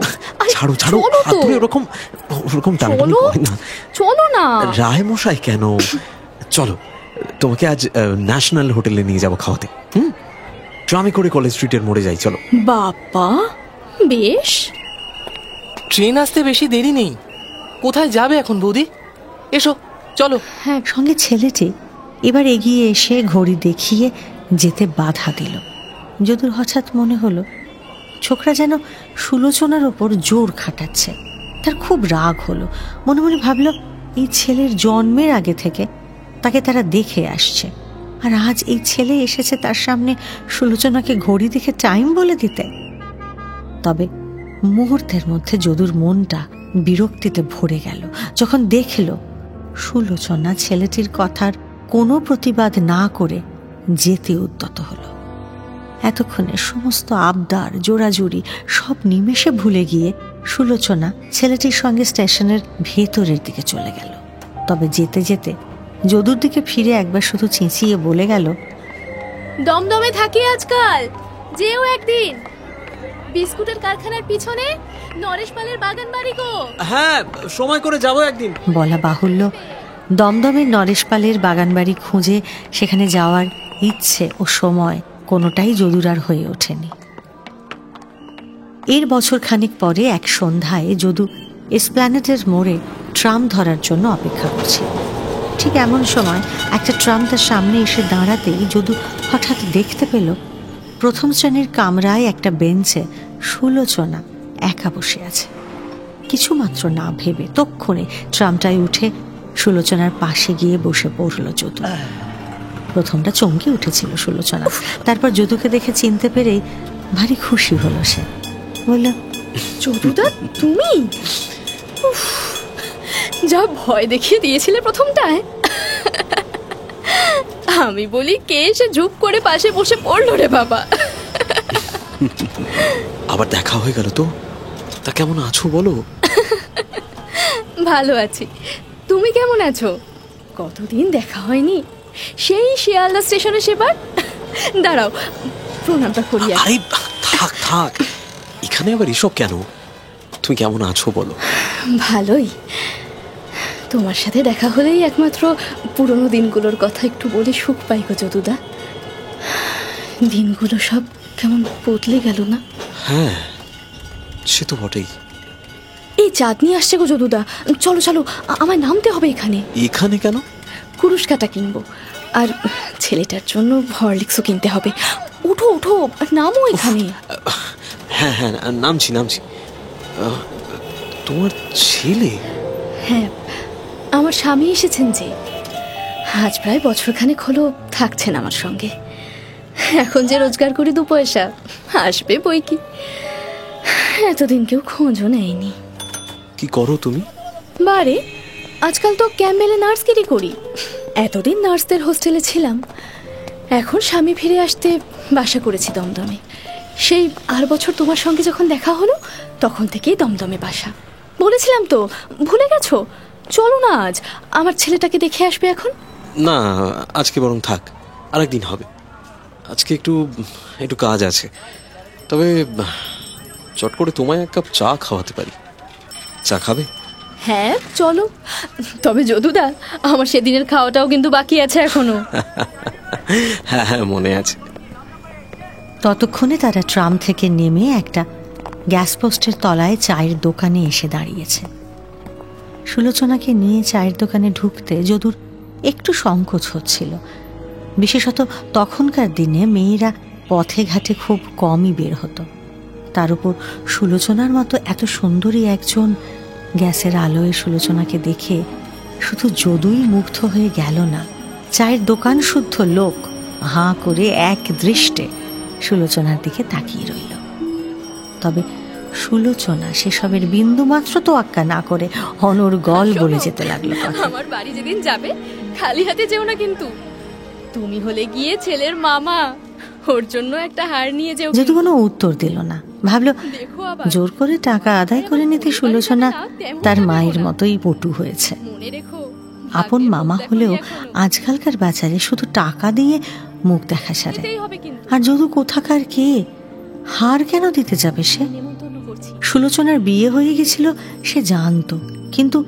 K: ছাড়ো ছাড়ো, হাত ধরে ওরকম টানাটানি করে না।
F: চলো না।
K: রায়মশাই কেন? চলো, তোমাকে আজ ন্যাশনাল হোটেলে নিয়ে যাবো খাওয়াতে। ট্রামে করে কলেজ স্ট্রিটের মোড়ে যাই, চলো।
F: বাবা, বেশ।
L: ট্রেন আসতে বেশি দেরি নেই। কোথায় যাবে এখন বৌদি? এসো, চলো।
A: হ্যাঁ, সঙ্গে ছেলেটি এবার এগিয়ে এসে ঘড়ি দেখিয়ে যেতে বাধা দিল। যদুর হঠাৎ মনে হলো ছোকরা যেন সুলোচনার ওপর জোর খাটাচ্ছে। তার খুব রাগ হলো। মনে মনে ভাবল এই ছেলের জন্মের আগে থেকে তাকে তারা দেখে আসছে, আর আজ এই ছেলে এসেছে তার সামনে সুলোচনাকে ঘড়ি দেখে টাইম বলে দিতে। তবে মুহূর্তের মধ্যে যদুর মনটা বিরক্তিতে ভরে গেল যখন দেখল সুলোচনা ছেলেটির কথার কোনো প্রতিবাদ না করে যেতে উদ্যত হলো। এতক্ষণে সমস্ত আবদার জোড়াজুড়ি সব নিমেষে ভুলে গিয়ে সুলোচনা ছেলেটির সঙ্গে স্টেশনের ভেতরের দিকে চলে গেল। তবে যেতে যেতে যদুর দিকে ফিরে একবার শুধু চেঁচিয়ে বলে গেল,
F: দমদমে থাকি আজকাল, যেও একদিন। বিস্কুটের কারখানার পিছনে নরেশ পালের বাগান বাড়ি গো।
K: হ্যাঁ, সময় করে যাবো একদিন।
A: বলা বাহুল্য, দমদমের নরেশ পালের বাগান বাড়ি খুঁজে সেখানে যাওয়ার ইচ্ছে ও সময় কোনোটাই যদুর আর হয়ে ওঠেনি। এর বছর খানিক পরে এক সন্ধ্যায় যদু এসপ্ল্যানেডের মোড়ে ট্রাম ধরার জন্য অপেক্ষা করছিল। ঠিক এমন সময় একটা ট্রাম তার সামনে এসে দাঁড়াতেই যদু হঠাৎ দেখতে পেল প্রথম শ্রেণীর কামরায় একটা বেঞ্চে সুলোচনা একা বসে আছে। কিছুমাত্র না ভেবে তক্ষণে ট্রামটায় উঠে সুলোচনার পাশে গিয়ে বসে পড়ল যদু। প্রথমটা চমকে উঠেছিল সুলোচনা, তারপর যদুকে দেখে চিনতে পেরে ভারী খুশি হলো সে। বলল,
F: যদুদা তুমি? যা ভয় দেখিয়ে দিয়েছিলে প্রথমটায়। আমি বলি কে এসে ঝুপ করে পাশে বসে পড়লো রে বাবা।
K: আবার দেখা হয়ে গেল তো। তা কেমন আছো বলো?
F: ভালো আছি, তুমি কেমন আছো? কতদিন দেখা হয়নি, সেই শিয়ালদা স্টেশনে সেবার। দাঁড়াও, প্রণামটা করি।
K: আরে থাক থাক, এখানে আবার এসব কেন? তুমি কেমন আছো বলো?
F: ভালোই। তোমার সাথে দেখা হলেই একমাত্র পুরনো দিনগুলোর কথা একটু বলে সুখ পাই গো যদুদা। দিনগুলো সব কেমন বদলে গেল না?
K: হ্যাঁ, সে তো বটেই।
F: এই চাঁদনি আসছে গো যদুদা, চলো চলো, আমায় নামতে হবে এখানে।
K: এখানে কেন?
F: কুরুশ কাটা কিনবো, আর ছেলেটার জন্য হরলিক্সও কিনতে হবে। উঠো উঠো, নামো এখানে।
K: হ্যাঁ হ্যাঁ, নামছি নামছি। তোমার ছেলে?
F: হ্যাঁ, আমার স্বামী এসেছেন যে, আজ প্রায় বছরখানেক হলো থাকছেন আমার সঙ্গে। এখন যে রোজগার করি 2 পয়সা, আসবে বই কি। এতদিন কেউ খোঁজও নেয়নি।
K: কি করো তুমি?
F: বারে, আজকাল তো ক্যাম্পবেলে নার্সগিরি করি। এতদিন নার্সদের হোস্টেলে ছিলাম, এখন স্বামী ফিরে আসতে বাসা করেছি দমদমে। সেই আর বছর তোমার সঙ্গে যখন দেখা হলো, তখন থেকেই দমদমে বাসা। বলেছিলাম তো, ভুলে গেছো? চলো না, আজ আমার ছেলেটাকে দেখে আসবে। এখন
K: না, আজকে বরং থাক, আরেকদিন হবে। আজকে একটু একটু কাজ আছে। তবে চট করে তোমায় 1 কাপ চা খাওয়াতে পারি। চা খাবে?
F: হ্যাঁ চলো। তবে যদুদা, আমার সেদিনের খাওয়াটাও কিন্তু বাকি আছে এখনো।
K: হ্যাঁ হ্যাঁ, মনে আছে।
A: ততক্ষণে তারা ট্রাম থেকে নেমে একটা গ্যাস পোস্টের তলায় চায়ের দোকানে এসে দাঁড়িয়েছে। সুলোচনাকে নিয়ে চায়ের দোকানে ঢুকতে যদুর একটু সংকোচ হচ্ছিল। বিশেষত তখনকার দিনে মেয়েরা পথে ঘাটে খুব কমই বের হতো। তার উপর সুলোচনার মতো এত সুন্দরী একজন গ্যাসের আলোয় সুলোচনাকে দেখে শুধু যদুই মুগ্ধ হয়ে গেল না, চায়ের দোকান শুদ্ধ লোক হাঁ করে এক দৃষ্টে সুলোচনার দিকে তাকিয়ে রইল। তবে সুলোচনা সেসবের বিন্দু মাত্র তোয়াক্কা না করে অনর্গল বলে যেতে লাগলো কথা।
F: আমার বাড়ি যেদিন যাবে, খালি হাতে যেও না কিন্তু। তুমি হলে গিয়ে ছেলের মামা, ওর জন্য একটা হার নিয়ে যেও।
A: যদু কোনো উত্তর দিল না। ভাবলো জোর করে টাকা আদায় করে নিতে সুলোচনা তার মায়ের মতোই পটু হয়েছে। আপন মামা হলেও আজকালকার বাজারে শুধু টাকা দিয়ে মুখ দেখা সারে। আর যদু কোথাকার কে, হার কেন দিতে যাবে সে? সুলোচনার বিয়ে হয়ে গেছিল সে জানতো, কিন্তু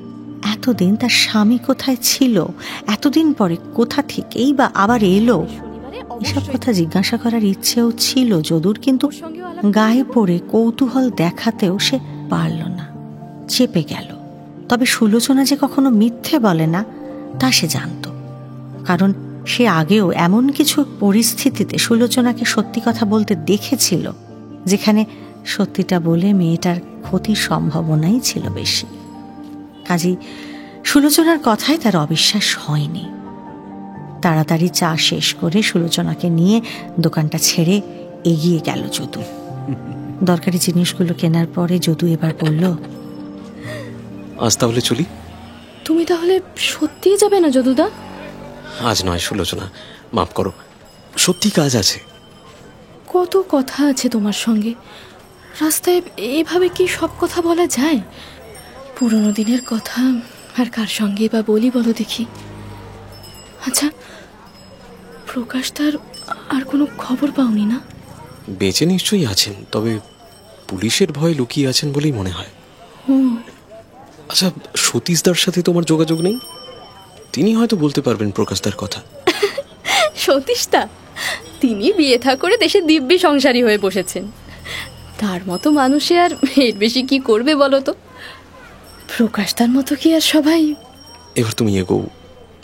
A: এতদিন তার স্বামী কোথায় ছিল, এতদিন পরে কোথা থেকেই বা আবার এলো, এসব কথা জিজ্ঞাসা করার ইচ্ছেও ছিল যদুর, কিন্তু গায়ে পড়ে কৌতূহল দেখাতেও সে পারল না, চেপে গেল। তবে সুলোচনা যে কখনো মিথ্যে বলে না তা সে জানত, কারণ সে আগেও এমন কিছু পরিস্থিতিতে সুলোচনাকে সত্যি কথা বলতে দেখেছিল যেখানে সত্যিটা বলে মেয়েটার ক্ষতির সম্ভাবনাই ছিল বেশি। কাজেই সুলোচনার কথায় তার অবিশ্বাস হয়নি। তাড়াতাড়ি চা শেষ করে সুলোচনাকে নিয়ে দোকানটা ছেড়ে এগিয়ে গেল যদু। দরকারি জিনিসগুলো কেনার পরে যদু এবার বলল,
K: আজ তাহলে চলি।
F: তুমি তাহলে সত্যিই যাবে না যদুদা?
K: আজ নয় সুলোচনা, মাফ করো, সত্যি কাজ আছে।
F: কত কথা আছে তোমার সঙ্গে, রাস্তায় এভাবে কি সব কথা বলা যায়? পুরনো দিনের কথা আর কার সঙ্গে বা বলি বলো দেখি। আচ্ছা, প্রকাশ তার আর কোনো খবর পাওনি না?
K: বেঁচে নিশ্চয়ই আছেন, তবে পুলিশের ভয়ে লুকিয়ে আছেন বলেই মনে হয়। আচ্ছা, সতীশদার সাথে তোমার যোগাযোগ নেই? তিনি হয়তো বলতে পারবেন প্রকাশদার কথা।
F: সতীশদা, তিনি বিয়ে থা করে দেশে দিব্যি সংসারী হয়ে বসেছেন। তার মতো মানুষে আর এর বেশি কি করবে বলো তো? প্রকাশদার মতো কি আর সবাই?
K: এবার তুমি এগো,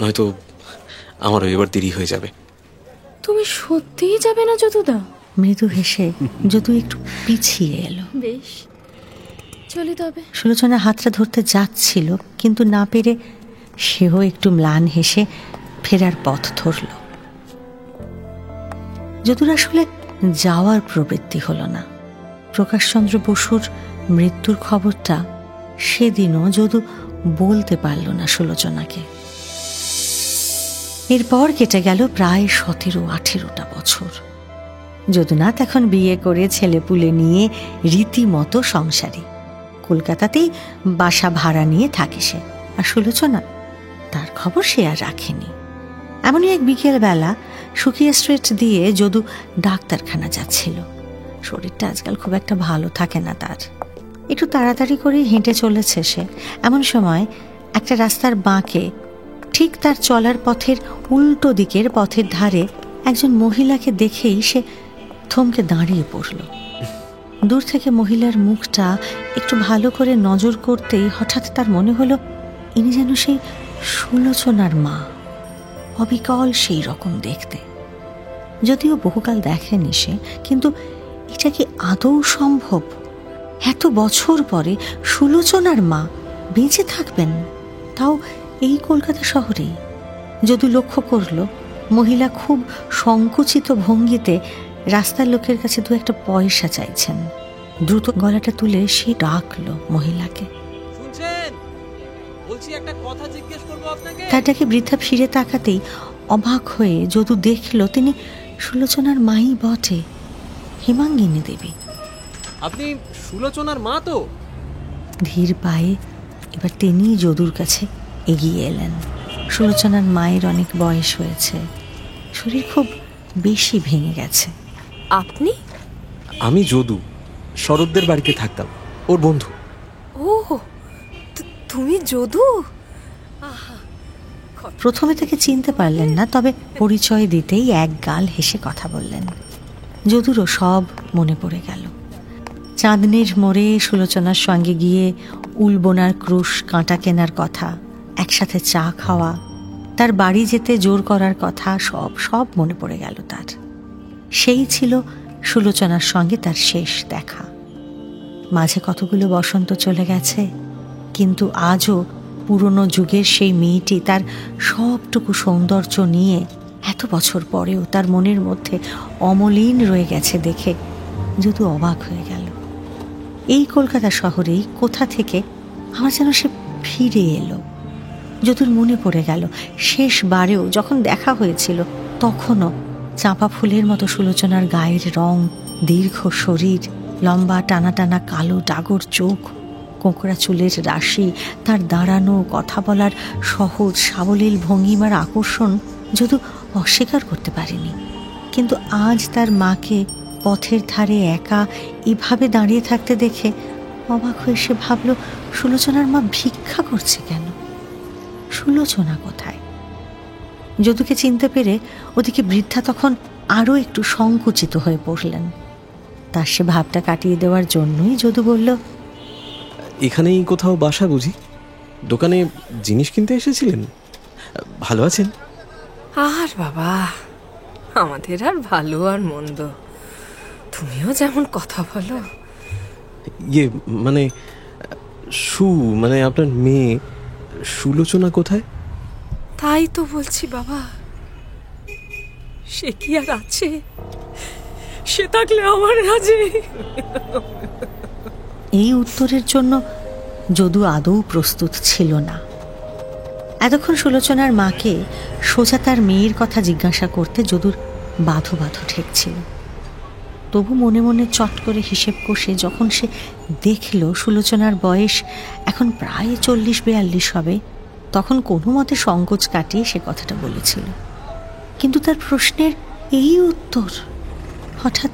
K: নয়তো আমারও এবার দেরি হয়ে যাবে।
F: তুমি সত্যিই যাবে না যদুদা?
A: মৃদু হেসে যদু একটু পিছিয়ে এলো।
F: বেশ, চলি তবে।
A: সুলোচনা হাতটা ধরতে যাচ্ছিল, কিন্তু না পেরে সেও একটু ম্লান হেসে ফেরার পথ ধরল। যদুর আসলে যাওয়ার প্রবৃত্তি হলো না। প্রকাশচন্দ্র বসুর মৃত্যুর খবরটা সেদিনও যদু বলতে পারল না সুলোচনাকে। এরপর কেটে গেল প্রায় 17-18টা বছর। যদুনাথ এখন বিয়ে করে ছেলেপুলে নিয়ে রীতিমতো সংসারী। কলকাতাতেই বাসা ভাড়া নিয়ে থাকে সে। আর সুলোচনা, তার খবর সে আর রাখেনি। এমনই এক বিকেল বেলা সুকিয়া স্ট্রিট দিয়ে যদু ডাক্তারখানা যাচ্ছিল। শরীরটা আজকাল খুব একটা ভালো থাকে না তার। একটু তাড়াতাড়ি করে হেঁটে চলেছে সে। এমন সময় একটা রাস্তার বাঁকে ঠিক তার চলার পথের উল্টো দিকের পথের ধারে একজন মহিলাকে দেখেই সে থমকে দাঁড়িয়ে পড়ল। দূর থেকে মহিলার মুখটা একটু ভালো করে নজর করতেই হঠাৎ তার মনে হলো ইনি যেন সেই সুলোচনার মা, অবিকল সেই রকম দেখতে। যদিও বহুকাল দেখেনি সে, কিন্তু এটা কি আদৌ সম্ভব? এত বছর পরে সুলোচনার মা বেঁচে থাকবেন, তাও এই কলকাতা শহরেই। যদু লক্ষ্য করল মহিলা খুব সংকুচিত ভঙ্গিতে রাস্তার লোকের কাছে 2-1 পয়সা চাইছেন। দ্রুত গলাটা তুলে সে ডাকলো মহিলাকে। তার ডাকে বৃদ্ধা ফিরে তাকাতেই অবাক হয়ে যদু দেখল তিনি সুলোচনার মাই বটে, হেমাঙ্গিনী দেবী।
K: আপনি সুলোচনার মা তো?
A: ধীর পায়ে এবার তিনি যদুর কাছে এগিয়ে এলেন। সুলোচনার মায়ের অনেক বয়স হয়েছে, শরীর খুব বেশি ভেঙে গেছে।
D: আপনি?
K: আমি যদু, শরৎদের বাড়িতে থাকতাম, ওর বন্ধু।
D: ও, তুমি যদু?
A: প্রথমে তাকে চিনতে পারলেন না, তবে পরিচয় দিতেই এক গাল হেসে কথা বললেন। যদুরও সব মনে পড়ে গেল। চাঁদনির মোড়ে সুলোচনার সঙ্গে গিয়ে উল বোনার ক্রুশ কাঁটা কেনার কথা, একসাথে চা খাওয়া, তার বাড়ি যেতে জোর করার কথা, সব মনে পড়ে গেল তার। সেই ছিল সুলোচনার সঙ্গে তার শেষ দেখা। মাঝে কতগুলো বসন্ত চলে গেছে, কিন্তু আজও পুরনো যুগের সেই মেয়েটি তার সবটুকু সৌন্দর্য নিয়ে এত বছর পরেও তার মনের মধ্যে অমলিন রয়ে গেছে দেখে যদু অবাক হয়ে গেল। এই কলকাতা শহরেই কোথা থেকে আমার যেন সে ফিরে এলো। যদুর মনে পড়ে গেল শেষবারেও যখন দেখা হয়েছিল তখনও চাঁপা ফুলের মতো সুলোচনার গায়ের রং, দীর্ঘ শরীর, লম্বা টানা টানা কালো ডাগর চোখ, কোঁকড়া চুলের রাশি, তার দাঁড়ানো কথা বলার সহজ সাবলীল ভঙ্গিমার আকর্ষণ যদু অস্বীকার করতে পারেনি। কিন্তু আজ তার মাকে পথের ধারে একা এভাবে দাঁড়িয়ে থাকতে দেখে অবাক হয়ে সে ভাবল, সুলোচনার মা ভিক্ষা করছে কেন? সুলোচনা কোথায়? যদুকে চিনতে পেরে ওদিকে বৃদ্ধা তখন আরও একটু সংকুচিত হয়ে পড়লেন। তার সে ভাবটা কাটিয়ে দেওয়ার জন্যই যদু বলল,
K: এখানেই কোথাও বাসা বুঝি? দোকানে জিনিস কিনতে এসেছিলেন? ভালো আছেন?
D: আর বাবা, আমাদের আর ভালো আর মন্দ, তুমিও যেমন কথা বলো।
K: ইয়ে মানে মানে আপনার মেয়ে সুলোচনা কোথায়?
D: তাই তো বলছি বাবা, সে কি আর আছে? সে থাকলে আমার রাজে।
A: এই উত্তরের জন্য যদু আদৌ প্রস্তুত ছিল না। এতক্ষণ সুলোচনার মাকে সোজা তার মেয়ের কথা জিজ্ঞাসা করতে যদুর বাধো ঠেকছিল। তবু মনে মনে চট করে হিসেব কষে যখন সে দেখল সুলোচনার বয়স এখন প্রায় 40-42 হবে, তখন কোনো মতে সংকোচ কাটিয়ে সে কথাটা বলেছিল। কিন্তু তার প্রশ্নের এই উত্তর, হঠাৎ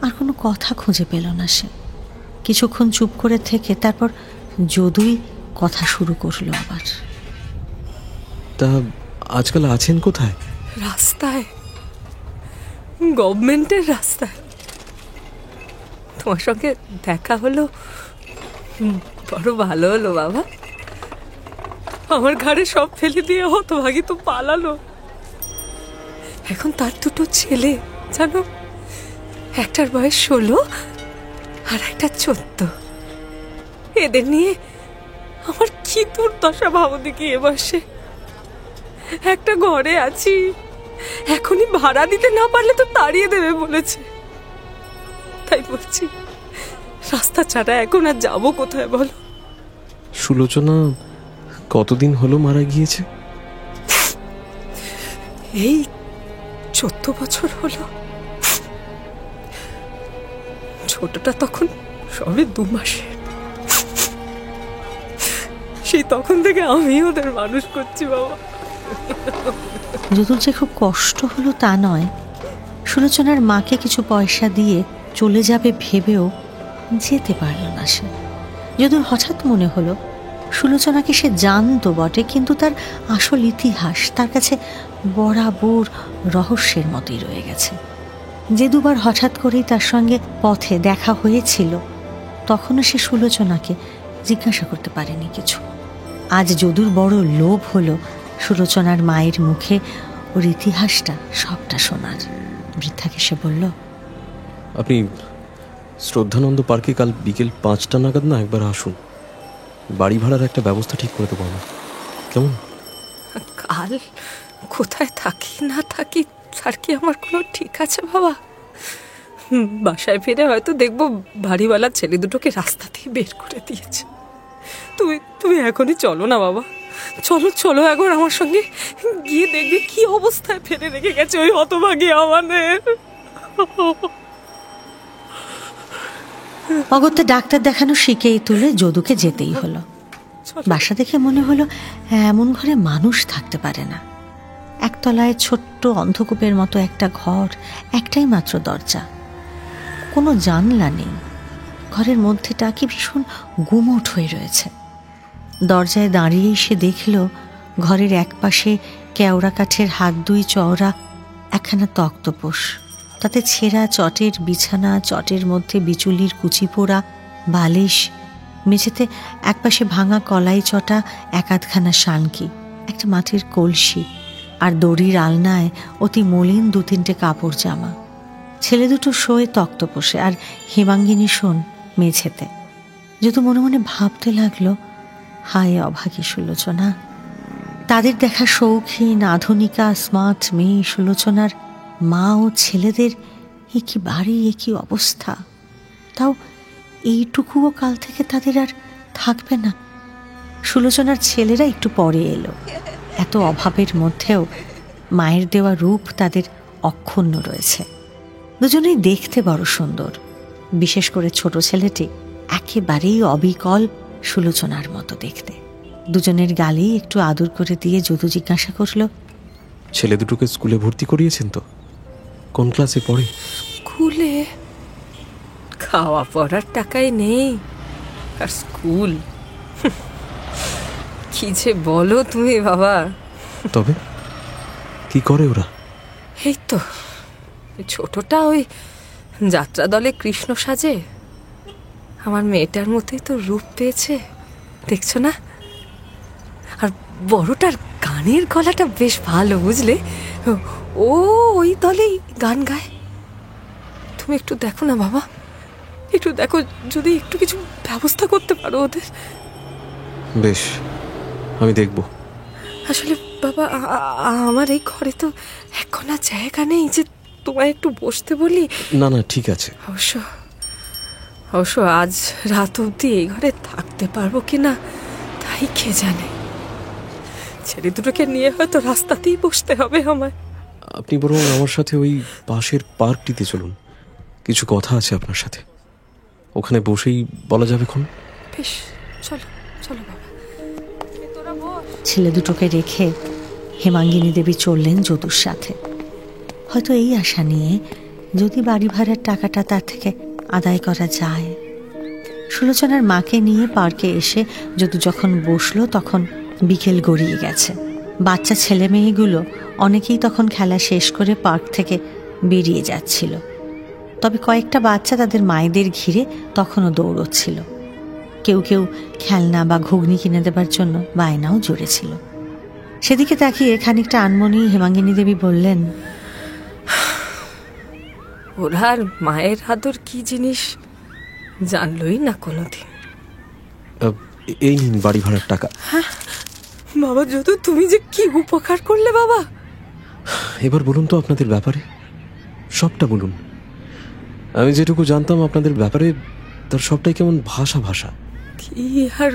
A: আর কোনো কথা খুঁজে পেল না সে। কিছুক্ষণ চুপ করে থেকে তারপর যদুই কথা শুরু করলো আবার।
K: তা আজকাল আছেন কোথায়?
D: রাস্তায়, গভর্নমেন্টের রাস্তায়। তোমার সঙ্গে দেখা হলো, বড় ভালো হলো বাবা। আমার ঘাড়ে সব ফেলে দিয়ে হতভাগী তো পালালো। এখন তার 2 ছেলে, জানো, একটার বয়স 16 আর একটা 14। এদের নিয়ে আমার কি দুর্দশা ভাবো দেখি। এ বয়সে একটা ঘরে আছি, এখনই ভাড়া দিতে না পারলে তো তাড়িয়ে দেবে বলেছে। তাই বলছি, রাস্তা ছাড়া এখন আর যাবো কোথায় বলো?
K: সুলোচনা কতদিন হলো মারা গিয়েছে?
D: এই 14 বছর হলো। ছোটটা তখন সবে 2 মাসে। সেই তখন থেকে আমি ওদের মানুষ করছি বাবা।
A: যদুর যে খুব কষ্ট হলো তা নয়, সুলোচনার মাকে কিছু পয়সা দিয়ে চলে যাবে ভেবেও যেতে পারল না সে। যদুর হঠাৎ মনে হলো সুলোচনাকে সে জানতো বটে, কিন্তু তার আসল ইতিহাস তার কাছে বরাবর রহস্যের মতোই রয়ে গেছে। যে দুবার হঠাৎ করেই তার সঙ্গে পথে দেখা হয়েছিল, তখনও সে সুলোচনাকে জিজ্ঞাসা করতে পারেনি কিছু। আজ যদুর বড় লোভ হলো সুলোচনার মায়ের মুখে ওর ইতিহাসটা সবটা শোনার। বৃদ্ধাকে সে বলল,
K: আপনি শ্রদ্ধানন্দ পার্কে কাল বিকেল 5টা নাগাদ না একবার আসুন, বাড়ি ভাড়ার একটা ব্যবস্থা ঠিক করে দেবো আমরা, কেমন?
D: কাল কোথায় থাকি না থাকি তার কি আমার কোনো ঠিক আছে বাবা? বাসায় ফিরে হয়তো দেখবো বাড়িওয়ালার ছেলে দুটোকে রাস্তাতেই বের করে দিয়েছে। তুমি এখনই চলো না বাবা, চলো একবার আমার সঙ্গে গিয়ে দেখবে কি অবস্থায় ফেলে রেখে গেছে ওই হতভাগী আমাদের।
A: অগত্যা ডাক্তার দেখানো শিখেই তুলে যদুকে যেতেই হলো। বাসা দেখে মনে হলো এমন ঘরে মানুষ থাকতে পারে না। একতলায় ছোট্ট অন্ধকূপের মতো একটা ঘর, একটাই মাত্র দরজা, কোনো জানলা নেই। ঘরের মধ্যেটা কি ভীষণ গুমোট হয়ে রয়েছে। দরজায় দাঁড়িয়েই সে দেখল ঘরের একপাশে কেওড়া কাঠের হাত দুই চওড়া একখানা তক্তপোষ, তাতে ছেঁড়া চটের বিছানা, চটের মধ্যে বিচুলির কুচি পোড়া বালিশ, মেঝেতে একপাশে ভাঙা কলাই চটা একাধখানা শানকি, একটা মাটির কলসি, আর দড়ির আলনায় অতি মলিন 2-3টে কাপড় জামা। ছেলে দুটো শোয় তক্তপোষে আর হেমাঙ্গিনী শোন মেঝেতে। যদু মনে মনে ভাবতে লাগলো, হায় অভাগী সুলোচনা। তাদের দেখা শৌখিন আধুনিকা স্মার্ট মেয়ে সুলোচনার মা ও ছেলেদের একই বাড়ি, একই অবস্থা। তাও এইটুকুও কাল থেকে তাদের আর থাকবে না। সুলোচনার ছেলেরা একটু পরে এলো। এত অভাবের মধ্যেও মায়ের দেওয়া রূপ তাদের অক্ষুণ্ণ রয়েছে। দুজনেই দেখতে বড় সুন্দর, বিশেষ করে ছোট ছেলেটি একেবারেই অবিকল সুলোচনার মতো দেখতে। দুজনের গালে একটু আদর করে দিয়ে যদু জিজ্ঞাসা করল,
K: ছেলে দুটোকে স্কুলে ভর্তি করিয়েছেন তো? কোন ক্লাসে পড়ে?
D: স্কুলে খাওয়া পড়ার টাকাই নেই, আর স্কুল কি যে বলো তুমি বাবা।
K: তবে কি করে ওরা?
D: এই তো ছোটটা ওই যাত্রা দলে কৃষ্ণ সাজে, আমার মেয়েটার মতোই তো রূপ পেয়েছে, দেখছো না? আর বড়টার গানের গলাটা বেশ ভালো, বুঝলে? ও ওই দলেই গান গায়। তুমি একটু দেখো না বাবা, একটু দেখো, যদি একটু কিছু ব্যবস্থা করতে পারো ওদের।
K: বেশ, আমি দেখব।
D: আসলে বাবা, আমার এই ঘরে তো একখানা জায়গা নেই যে তোমায় একটু বসতে বলি।
K: না না, ঠিক আছে।
D: অবশ্য আজ রাত অবধি এই ঘরে থাকতে পারবো কিনা তাই কে জানে। ছেলে দুটোকে নিয়ে হয়তো রাস্তাতেই বসতে হবে আমায়।
K: আপনি বরং আমার সাথে ওই পাশের পার্কটিতে চলুন, কিছু কথা আছে আপনার সাথে, ওখানে বসেই বলা যাবে খন।
D: বেশ, চলো চলো বাবা।
A: ছেলে দুটোকে রেখে হেমাঙ্গিনী দেবী চললেন যদুর সাথে, হয়তো এই আশা নিয়ে যদি বাড়ি ভাড়ার টাকাটা তার থেকে আদায় করা যায়। সুলোচনার মাকে নিয়ে পার্কে এসে যদু যখন বসলো তখন বিকেল গড়িয়ে গেছে। বাচ্চা ছেলে মেয়েগুলো অনেকেই তখন খেলা শেষ করে পার্ক থেকে বেরিয়ে যাচ্ছিল, তবে কয়েকটা বাচ্চা তাদের মায়েদের ঘিরে তখনও দৌড়চ্ছিল। কেউ কেউ খেলনা বা ঘুগনি কিনে দেবার জন্য বায়নাও জুড়েছিল। সেদিকে তাকিয়ে খানিকটা আনমনি হেমাঙ্গিনী দেবী বললেন,
D: ওরা আর মায়ের আদর কি জিনিস জানলই না কোনোদিন।
K: এই নিন বাড়ি ভাড়ার টাকা।
D: বাবা যদু, তুমি যে কি উপকার করলে বাবা।
K: এবার বলুন তো আপনাদের ব্যাপারে, সবটা বলুন। আমি যেটুকু জানতাম আপনাদের ব্যাপারে তার সবটাই কেমন ভাষা ভাষা।
D: কি আর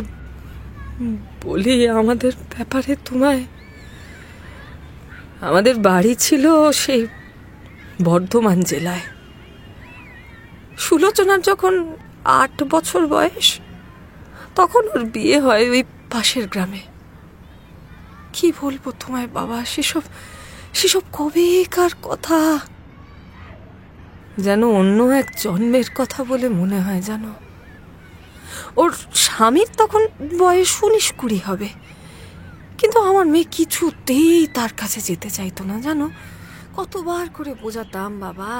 D: বলি আমাদের ব্যাপারে তোমায়। আমাদের বাড়ি ছিল সেই বর্ধমান জেলায়। সুলোচনার যখন 8 বছর বয়স তখন ওর বিয়ে হয় ওই পাশের গ্রামে। কি বলবো তোমায় বাবা, সেসব কবেকার কথা। যেন অন্য এক জন্মের কথা বলে মনে হয় জানো। ওর স্বামীর তখন বয়স 19-20 হবে, কিন্তু আমার মেয়ে কিছুতেই তার কাছে যেতে চাইতো না জানো। কতবার করে বোঝাতাম বাবা।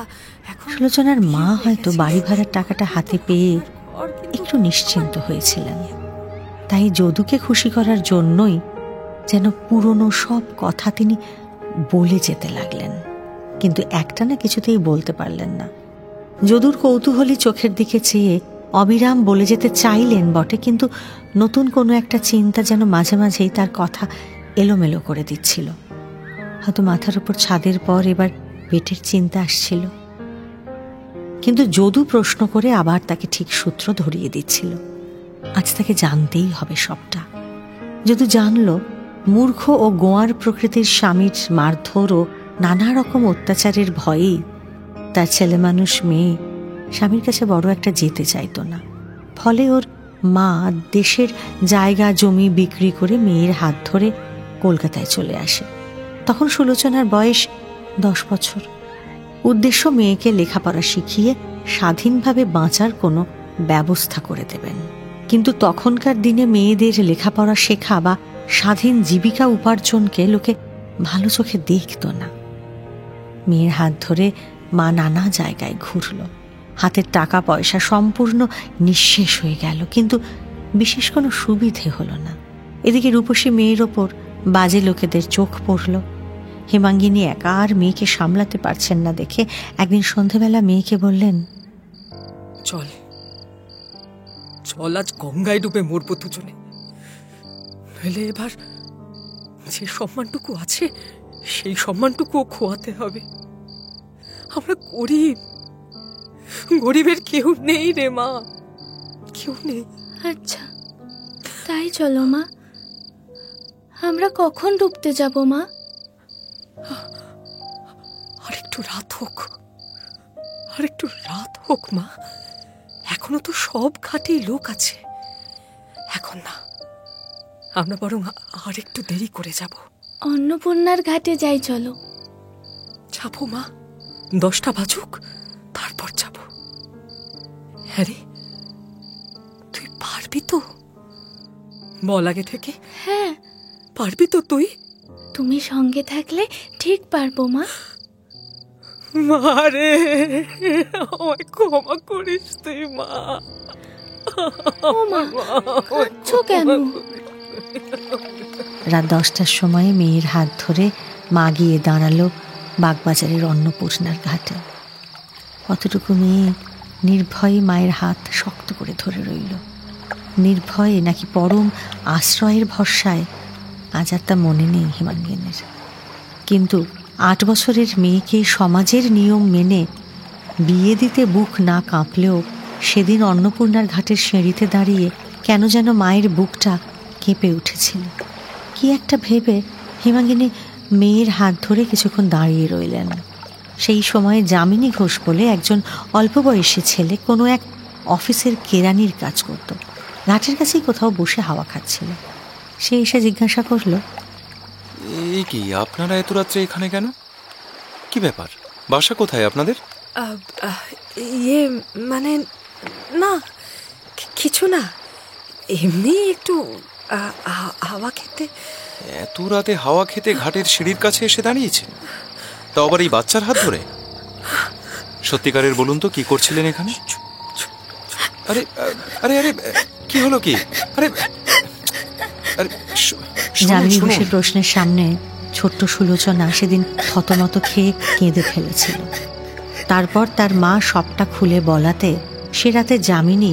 D: এখন
A: সুলোচনার মা হয়তো বাড়ি ভাড়ার টাকাটা হাতে পেয়ে একটু নিশ্চিন্ত হয়েছিলেন, তাই যদুকে খুশি করার জন্যই যেন পুরনো সব কথা তিনি বলে যেতে লাগলেন, কিন্তু একটা না কিছুতেই বলতে পারলেন না। যদুর কৌতূহলী চোখের দিকে চেয়ে অবিরাম বলে যেতে চাইলেন বটে, কিন্তু নতুন কোনো একটা চিন্তা যেন মাঝে মাঝেই তার কথা এলোমেলো করে দিচ্ছিল। হয়তো মাথার উপর ছাদের পর এবার পেটের চিন্তা আসছিল, কিন্তু যদু প্রশ্ন করে আবার তাকে ঠিক সূত্র ধরিয়ে দিচ্ছিল। আজ তাকে জানতেই হবে সবটা। যদু জানল মূর্খ ও গোয়ার প্রকৃতির স্বামীর মারধর ও নানা রকম অত্যাচারের ভয়েই তার ছেলে মানুষ মেয়ে স্বামীর কাছে বড় একটা যেতে চাইতো না। ফলে ওর মা দেশের জায়গা জমি বিক্রি করে মেয়ের হাত ধরে কলকাতায় চলে আসে। তখন সুলোচনার বয়স 10 বছর। উদ্দেশ্য মেয়েকে লেখাপড়া শিখিয়ে স্বাধীনভাবে বাঁচার কোনো ব্যবস্থা করে দেবেন। কিন্তু তখনকার দিনে মেয়েদের লেখাপড়া শেখা বা স্বাধীন জীবিকা উপার্জনকে লোকে ভালো চোখে দেখত না। মেয়ের হাত ধরে মা নানা জায়গায় ঘুরল, হাতের টাকা পয়সা সম্পূর্ণ নিঃশেষ হয়ে গেল, কিন্তু বিশেষ কোনো সুবিধে হলো না। এদিকে রূপসী মেয়ের ওপর বাজে লোকেদের চোখ পড়ল। হেমাঙ্গিনী একা আর মেয়েকে সামলাতে পারছেন না দেখে একদিন সন্ধেবেলা মেয়েকে বললেন,
D: চল চল আজ গঙ্গায় ডুবে মরবো দুজনে, নইলে এবার যে সম্মানটুকু আছে সেই সম্মানটুকুও খোয়াতে হবে। আমরা গরিব, গরিবের কেউ নেই রে মা, কেউ নেই।
F: আচ্ছা তাই চলো মা। আমরা কখন ডুবতে যাব মা?
D: আরেকটু রাত হোক, আরেকটু রাত হোক মা। এখনো তো সব ঘাটেই লোক আছে। এখন না, আমরা বরং আরেকটু দেরি করে যাব।
F: অন্নপূর্ণার ঘাটে যাই চলো।
D: যাবো মা, 10টা বাজুক, তারপর যাব। হ্যাঁ রে, তুই পারবি তো? বল আগে থেকে।
F: হ্যাঁ
D: পারবি তো তুই?
F: তুমি সঙ্গে থাকলে ঠিক পারবো মা।
D: মারে, আমায় ক্ষমা করিস তুই মা।
F: ও মা, কাঁদছো কেন?
A: রাত 10টার সময় মেয়ের হাত ধরে মা গিয়ে দাঁড়ালো বাগবাজারের অন্নপূর্ণার ঘাটে। কতটুকু মেয়ে নির্ভয়ে মায়ের হাত শক্ত করে ধরে রইল। নির্ভয়ে নাকি পরম আশ্রয়ের ভরসায় আজ আর তা মনে নেই হেমাঙ্গিনীর। কিন্তু 8 বছরের মেয়েকে সমাজের নিয়ম মেনে বিয়ে দিতে বুক না কাঁপলেও সেদিন অন্নপূর্ণার ঘাটের সিঁড়িতে দাঁড়িয়ে কেন যেন মায়ের বুকটা কেঁপে উঠেছিল। কি একটা ভেবে হেমাঙ্গিনী মেয়ের হাত ধরে কিছুক্ষণ দাঁড়িয়ে রইলেন। সেই সময়ে যামিনী ঘোষ বলে একজন অল্প বয়সী ছেলে কোনো এক অফিসের কেরানির কাজ করত। ঘাটের কাছেই কোথাও বসে হাওয়া খাচ্ছিল। সে এসে জিজ্ঞাসা করল,
K: এই কি আপনারা এত রাত্রে এখানে কেন? কি ব্যাপার, বাসা কোথায় আপনাদের?
D: ইয়ে মানে না, কিছু না, এমনি একটু হাওয়া খেতে।
K: এত রাতে হাওয়া খেতে ঘাটের সিঁড়ির কাছে এসে দাঁড়িয়েছে, তাও আবার এই বাচ্চার হাত ধরে? সত্যিকারের বলুন তো, কি করছিলেন এখানে? আরে আরে আরে কি হলো কি? আরে
A: যামিনী ঘোষের প্রশ্নের সামনে ছোট্ট সুলোচনা সেদিন থতমত খেয়ে কেঁদে ফেলেছিল। তারপর তার মা সবটা খুলে বলাতে সে রাতে যামিনী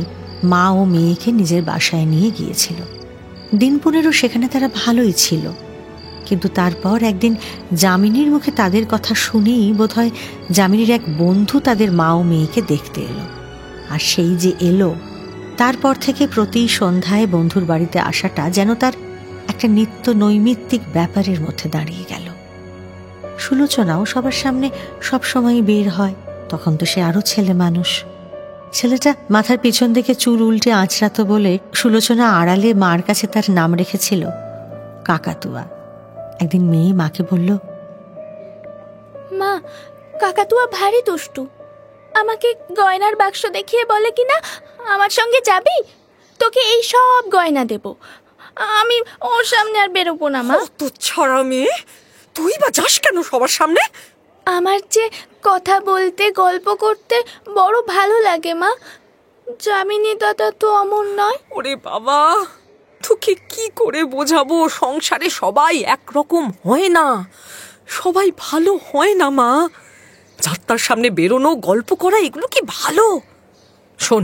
A: মা ও মেয়েকে নিজের বাসায় নিয়ে গিয়েছিল। দিন 15 সেখানে তারা ভালোই ছিল, কিন্তু তারপর একদিন যামিনীর মুখে তাদের কথা শুনেই বোধহয় যামিনীর এক বন্ধু তাদের মা ও মেয়েকে দেখতে এলো। আর সেই যে এলো, তারপর থেকে প্রতি সন্ধ্যায় বন্ধুর বাড়িতে আসাটা যেন তার একটা নিত্য নৈমিত্তিক ব্যাপারের মধ্যে দাঁড়িয়ে গেল। সুলোচনাও সবার সামনে সবসময় বের হয়, তখন তো সে আরো ছেলে মানুষ। ছেলেটা মাথার পিছন দিকে চুল উল্টে আঁচড়াতো বলে সুলোচনা আড়ালে মার কাছে তার নাম রেখেছিল কাকাতুয়া। একদিন মেয়ে মাকে বলল,
F: মা, কাকাতুয়া ভারী দুষ্টু, আমাকে গয়নার বাক্স দেখিয়ে বলে কিনা আমার সঙ্গে যাবি, তোকে এই সব গয়না দেব। আমি ওর সামনে আর বেরোবো না মা।
D: তো ছড়া মেয়ে, তুই বা যাস কেন সবার সামনে?
F: আমার যে কথা বলতে গল্প করতে বড় ভালো লাগে মা। যামিনী দাদা তো অমন নয়।
D: ওরে বাবা, তোকে কি করে বোঝাবো? সংসারে সবাই একরকম হয় না, সবাই ভালো হয় না মা। যাত্রার সামনে বেরোনো, গল্প করা, এগুলো কি ভালো? শোন,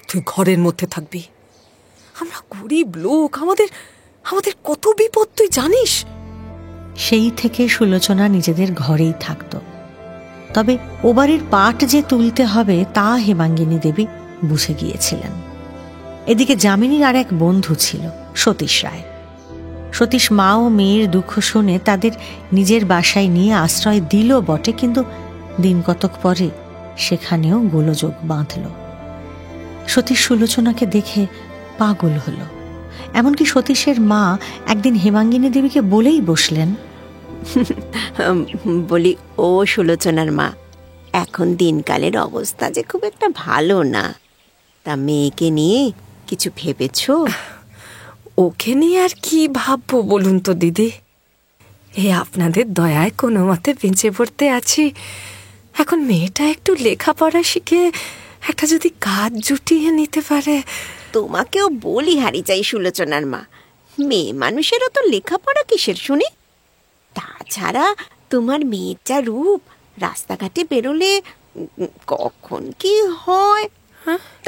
D: তুই ঘরের মধ্যে থাকবি। আমরা গরিব লোক, আমাদের কত বিপদ তুই জানিস।
A: সেই থেকে সুলোচনা নিজেদের ঘরেই থাকত। তবে ও বাড়ির পাট যে তুলতে হবে তা হেমাঙ্গিনী দেবী বুঝে গিয়েছিলেন। এদিকে যামিনীর আর এক বন্ধু ছিল সতীশ রায়। সতীশ মা ও মেয়ের দুঃখ শুনে তাদের নিজের বাসায় নিয়ে আশ্রয় দিল বটে, কিন্তু দিন কতক পরে সেখানেও গোলযোগ বাঁধল। সতীশ সুলোচনাকে দেখে পাগল হলো। এমনকি সতীশের মা একদিন হেমাঙ্গিনী দেবীকে বলেই বসলেন,
I: বলি ও সুলোচনার মা, এখন দিনকালের অবস্থা যে খুব একটা ভালো না, তা মেয়েকে নিয়ে কিছু ভেবেছো?
D: ওকে নিয়ে আর কি ভাববো বলুন তো দিদি? এ আপনাদের দয়ায় কোনো মতে বেঁচে পড়তে আছি। এখন মেয়েটা একটু লেখাপড়া শিখে একটা যদি কাজ জুটিয়ে নিতে পারে।
I: তোমাকেও বলি হারি চাই সুলোচনার মা, মেয়ে মানুষেরও তো লেখাপড়া কিসের শুনি? তাছাড়া তোমার মেয়ের যা রূপ, রাস্তাঘাটে বেরোলে কখন কি হয়।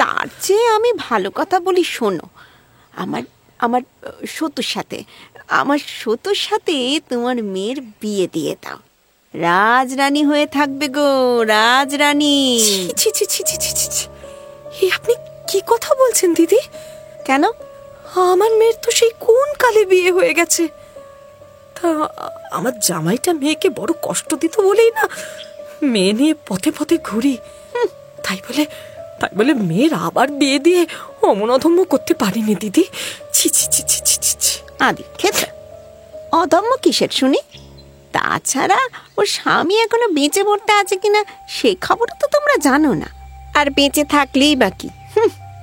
I: তার চেয়ে আমি ভালো কথা বলি, শোনো, আমার সতুর সাথে তোমার মেয়ের বিয়ে দিয়ে দাও। রাজরানী হয়ে থাকবে গো, রাজরানী।
D: ছি ছি ছি ছি ছি ছি, আপনি কি কথা বলছেন দিদি?
I: কেন?
D: আমার মেয়ের তো সেই কোন কালে বিয়ে হয়ে গেছে। তা আমার জামাইটা মেয়েকে বড় কষ্ট দিত বলেই না মেয়ে নিয়ে পথে পথে ঘুরি। তাই বলে মেয়ের আবার বিয়ে দিয়ে অমন অধম্য করতে পারিনি দিদি। ছি ছি ছি ছি ছি ছি।
I: আদি খেতে অধম্য কিসের শুনি? তাছাড়া ওর স্বামী এখনো বেঁচে পড়তে আছে কিনা সে খবর তো তোমরা জানো না। আর বেঁচে থাকলেই বাকি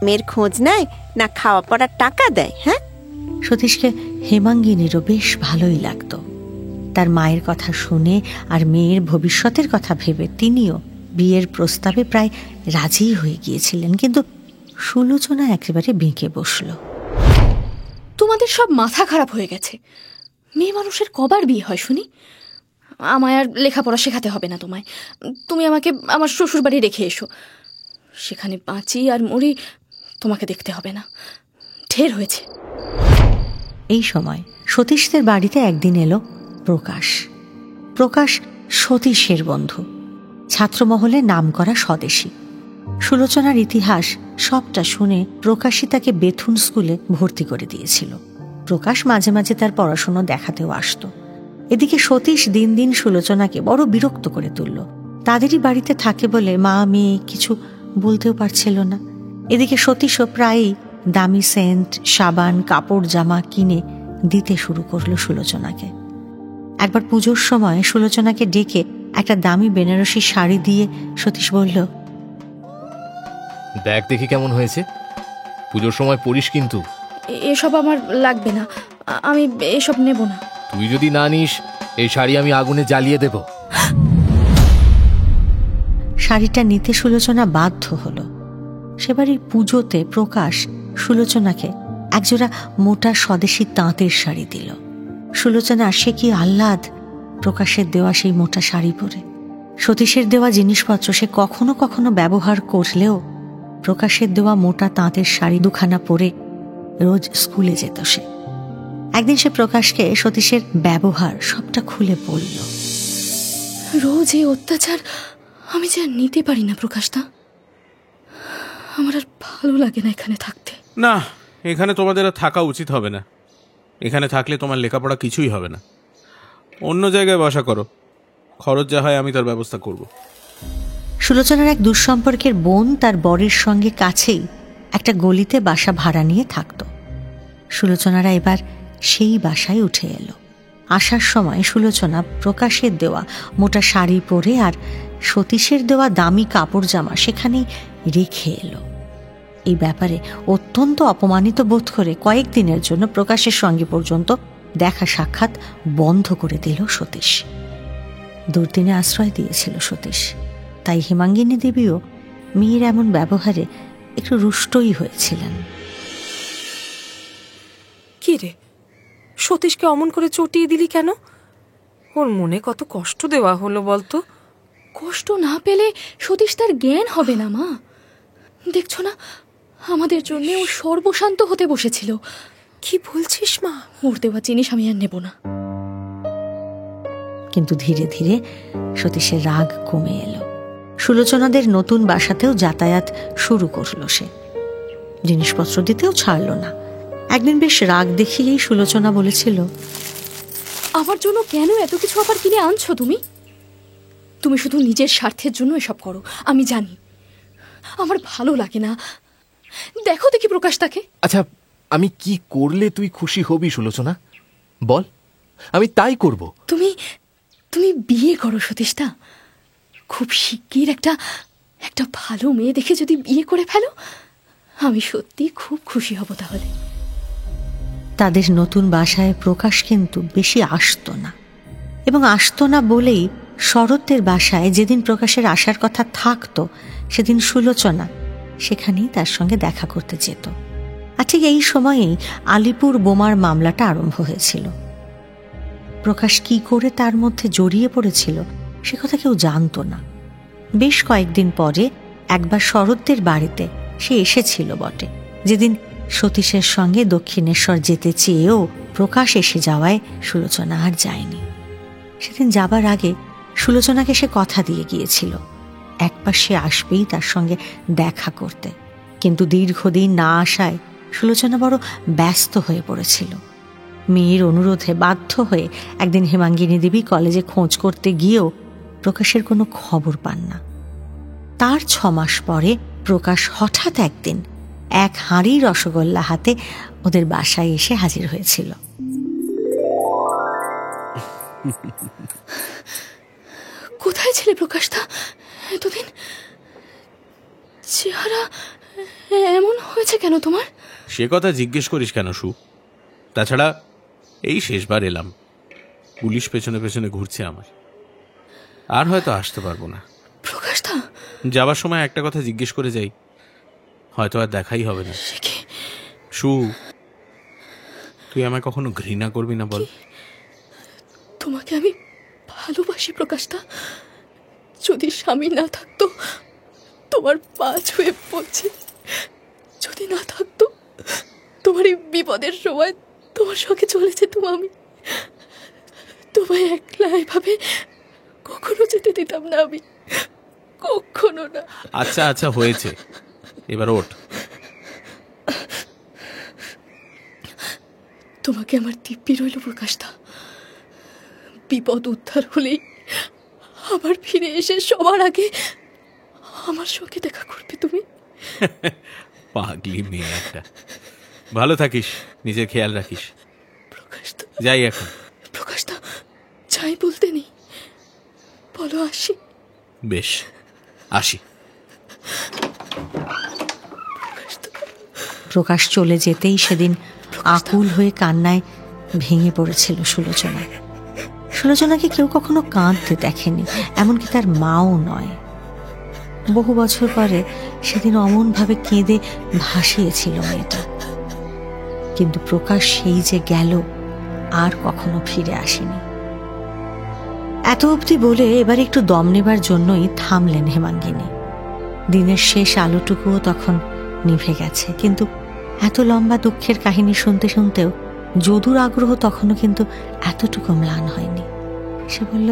I: মেয়ের খোঁজ নেয় না, খাওয়া পড়ার টাকা দেয়। হ্যাঁ,
A: সতীশকে হেমাঙ্গিনীরও বেশ ভালোই লাগতো। তার মায়ের কথা শুনে আর মেয়ের ভবিষ্যতের কথা ভেবে তিনিও বিয়ের প্রস্তাবে প্রায় রাজি হয়ে গিয়েছিলেন। কিন্তু সুলোচনা একেবারে বেঁকে বসল।
F: তোমাদের সব মাথা খারাপ হয়ে গেছে। মেয়ে মানুষের কবার বিয়ে হয় শুনি? আমায় আর লেখাপড়া শেখাতে হবে না তোমায়। তুমি আমাকে আমার শ্বশুর বাড়ি রেখে এসো, সেখানে বাঁচি আর মরি তোমাকে দেখতে হবে না। ঢের হয়েছে।
A: এই সময় সতীশদের বাড়িতে একদিন এলো প্রকাশ সতীশের বন্ধু, ছাত্রমহলে নামকরা স্বদেশী। সুলোচনার ইতিহাস সবটা শুনে প্রকাশই তাকে বেথুন স্কুলে ভর্তি করে দিয়েছিল। প্রকাশ মাঝে মাঝে তার পড়াশুনো দেখাতেও আসতো। এদিকে সতীশ দিন দিন সুলোচনাকে বড় বিরক্ত করে তুলল। তাদেরই বাড়িতে থাকে বলে মা মেয়ে কিছু বলতেও পারছিল না। এদিকে সতীশও প্রায়ই দামি সেন্ট, সাবান, কাপড় জামা কিনে দিতে শুরু করলো সুলোচনাকে। একবার পুজোর সময় সুলোচনাকে ডেকে একটা দামি বেনারসি শাড়ি দিয়ে সতীশ বলল,
L: দেখ দেখি কেমন হয়েছে, পুজোর সময় পরিস কিন্তু।
F: এসব আমার লাগবে না, আমি এসব নেব না।
L: তুই যদি না নিস এই শাড়ি আমি আগুনে জ্বালিয়ে দেব।
A: শাড়িটা নিতে সুলোচনা বাধ্য হলো। সেবারই পুজোতে প্রকাশ সুলোচনাকে একজোড়া মোটা স্বদেশী তাঁতের শাড়ি দিল। সুলোচনা সে কি আহ্লাদ প্রকাশের দেওয়া সেই মোটা শাড়ি পরে। সতীশের দেওয়া জিনিসপত্র সে কখনো কখনো ব্যবহার করলেও প্রকাশের দেওয়া মোটা তাঁতের শাড়ি দুখানা পরে রোজ স্কুলে যেত সে। একদিন সে প্রকাশকে সতীশের ব্যবহার সবটা খুলে বলল।
F: রোজ এই অত্যাচার আমি যে আর নিতে পারি না প্রকাশদা। আমার আর ভালো লাগে না এখানে থাকতে।
G: না, এখানে তোমাদের আর থাকা উচিত হবে না। এখানে থাকলে তোমার লেখাপড়া কিছুই হবে না। অন্য জায়গায় বাসা করো, খরচ যা হয় আমি তার ব্যবস্থা করব।
A: সুলোচনার এক দুঃসম্পর্কের বোন তার বরের সঙ্গে কাছেই একটা গলিতে বাসা ভাড়া নিয়ে থাকত। সুলোচনারা এবার সেই বাসায় উঠে এলো। আসার সময় সুলোচনা প্রকাশের দেওয়া মোটা শাড়ি পরে আর সতীশের দেওয়া দামি কাপড় জামা সেখানেই রেখে এলো। এই ব্যাপারে অত্যন্ত অপমানিত বোধ করে কয়েকদিনের জন্য প্রকাশের সঙ্গে পর্যন্ত দেখা সাক্ষাৎ বন্ধ করে দিল সতীশ। দুর্দিনে আশ্রয় দিয়েছিল সতীশ, তাই হেমাঙ্গিনী দেবীও মেয়ের এমন ব্যবহারে একটু রুষ্টই হয়েছিলেন।
D: কি রে, সতীশকে অমন করে চটিয়ে দিলি কেন? ওর মনে কত কষ্ট দেওয়া হলো বলতো।
F: কষ্ট না পেলে সতীশ তার জ্ঞান হবে না মা। দেখছো না, আমাদের জন্য ও সর্বশান্ত হতে বসেছিল।
D: কি বলছিস মা?
F: ওর দেওয়া জিনিস আমি আর নেব না।
A: কিন্তু ধীরে ধীরে সতীশের রাগ কমে এলো। সুলোচনাদের নতুন বাসাতেও যাতায়াত শুরু করলো সে। জিনিসপত্র দিতেও ছাড়ল না। একদিন বেশ রাগ দেখিয়েই সুলোচনা বলেছিল,
F: আমার জন্য কেন এত কিছু আবার কিনে আনছো তুমি? তুমি শুধু নিজের স্বার্থের জন্য এসব করো, আমি জানি। আমার ভালো লাগে না। দেখো দেখি প্রকাশ তাকে।
M: আচ্ছা, আমি কি করলে তুই খুশি হবি সুলোচনা? বল, আমি তাই করব।
F: তুমি তুমি বিয়ে করো সতীশদা। খুব শিগগির একটা ভালো মেয়ে দেখে যদি বিয়ে করে ফেলো, আমি সত্যি খুব খুশি হব তাহলে।
A: তাদের নতুন বাসায় প্রকাশ কিন্তু বেশি আসতো না, এবং আসতো না বলেই শরতের বাসায় যেদিন প্রকাশের আসার কথা থাকতো সেদিন সুলোচনা সেখানেই তার সঙ্গে দেখা করতে যেত। আর ঠিক এই সময়েই আলিপুর বোমার মামলাটা আরম্ভ হয়েছিল। প্রকাশ কি করে তার মধ্যে জড়িয়ে পড়েছিল সে কথা কেউ জানত না। বেশ কয়েকদিন পরে একবার শরতের বাড়িতে সে এসেছিল বটে, যেদিন সতীশের সঙ্গে দক্ষিণেশ্বর যেতে চেয়েও প্রকাশ এসে যাওয়ায় সুলোচনা আর যায়নি। সেদিন যাবার আগে সুলোচনাকে সে কথা দিয়ে গিয়েছিল একবার সে আসবেই তার সঙ্গে দেখা করতে। কিন্তু দীর্ঘদিন না আসায় সুলোচনা বড় ব্যস্ত হয়ে পড়েছিল। মেয়ের অনুরোধে বাধ্য হয়ে একদিন হেমাঙ্গিনী দেবী কলেজে খোঁজ করতে গিয়েও প্রকাশের কোনো খবর পান না। তার 6 মাস পরে প্রকাশ হঠাৎ একদিন এক হাঁড়ি রসগোল্লা হাতে ওদের বাসায় এসে হাজির হয়েছিল।
F: কোথায় ছিলে প্রকাশদা এতদিন? চেহারা এমন হয়েছে কেন তোমার?
G: সে কথা জিজ্ঞেস করিস কেন সু? তাছাড়া এই শেষবার এলাম, পুলিশ পেছনে পেছনে ঘুরছে আমার, আর হয়তো আসতে পারবো না।
F: প্রকাশদা,
G: যাবার সময় একটা কথা জিজ্ঞেস করে যাই, হয়তো আর দেখাই হবে না। সু, তুই আমায় কখনো ঘৃণা করবি না বল?
F: তোমাকে আমি ভালোবাসি প্রকাশদা। যদি স্বামী না থাকতো, তোমার পা ছুঁয়ে বলছি, যদি না থাকতো তোমার এই বিপদের সময় তোমার সঙ্গে চলে যেতাম আমি। তোমায় একলা এভাবে কখনো যেতে দিতাম না আমি, কখনো না।
G: আচ্ছা আচ্ছা, হয়েছে, এবার ওঠ।
F: তোমাকে আমার দিব্যি রইল প্রকাশদা। বিপদ উদ্ধার হলেই আবার ফিরে এসে সবার আগে আমার সঙ্গে দেখা করবে তুমি।
G: পাগলি মেয়ে একটা। ভালো থাকিস, নিজের খেয়াল রাখিস।
F: প্রকাশদা,
G: যাই এখন।
F: প্রকাশদা, যাই বলতে নেই, বলো আসি।
G: বেশ, আসি।
A: প্রকাশ চলে যেতেই সেদিন আকুল হয়ে কান্নায় ভেঙে পড়েছিল সুলোচনা। সুলোচনাকে কেউ কখনো কাঁদতে দেখেনি, এমনকি তার মাও নয়। বহু বছর পরে সেদিন অমনভাবে কেঁদে ভাসিয়েছিল মেয়েটা। কিন্তু প্রকাশ সেই যে গেল, আর কখনো ফিরে আসেনি। এত অবধি বলে এবার একটু দম নেবার জন্যই থামলেন হেমাঙ্গিনী। দিনের শেষ আলোটুকুও তখন নিভে গেছে, কিন্তু এত লম্বা দুঃখের কাহিনী শুনতে শুনতেও যদুর আগ্রহ তখনও কিন্তু এতটুকু ম্লান হয়নি। সে বলল,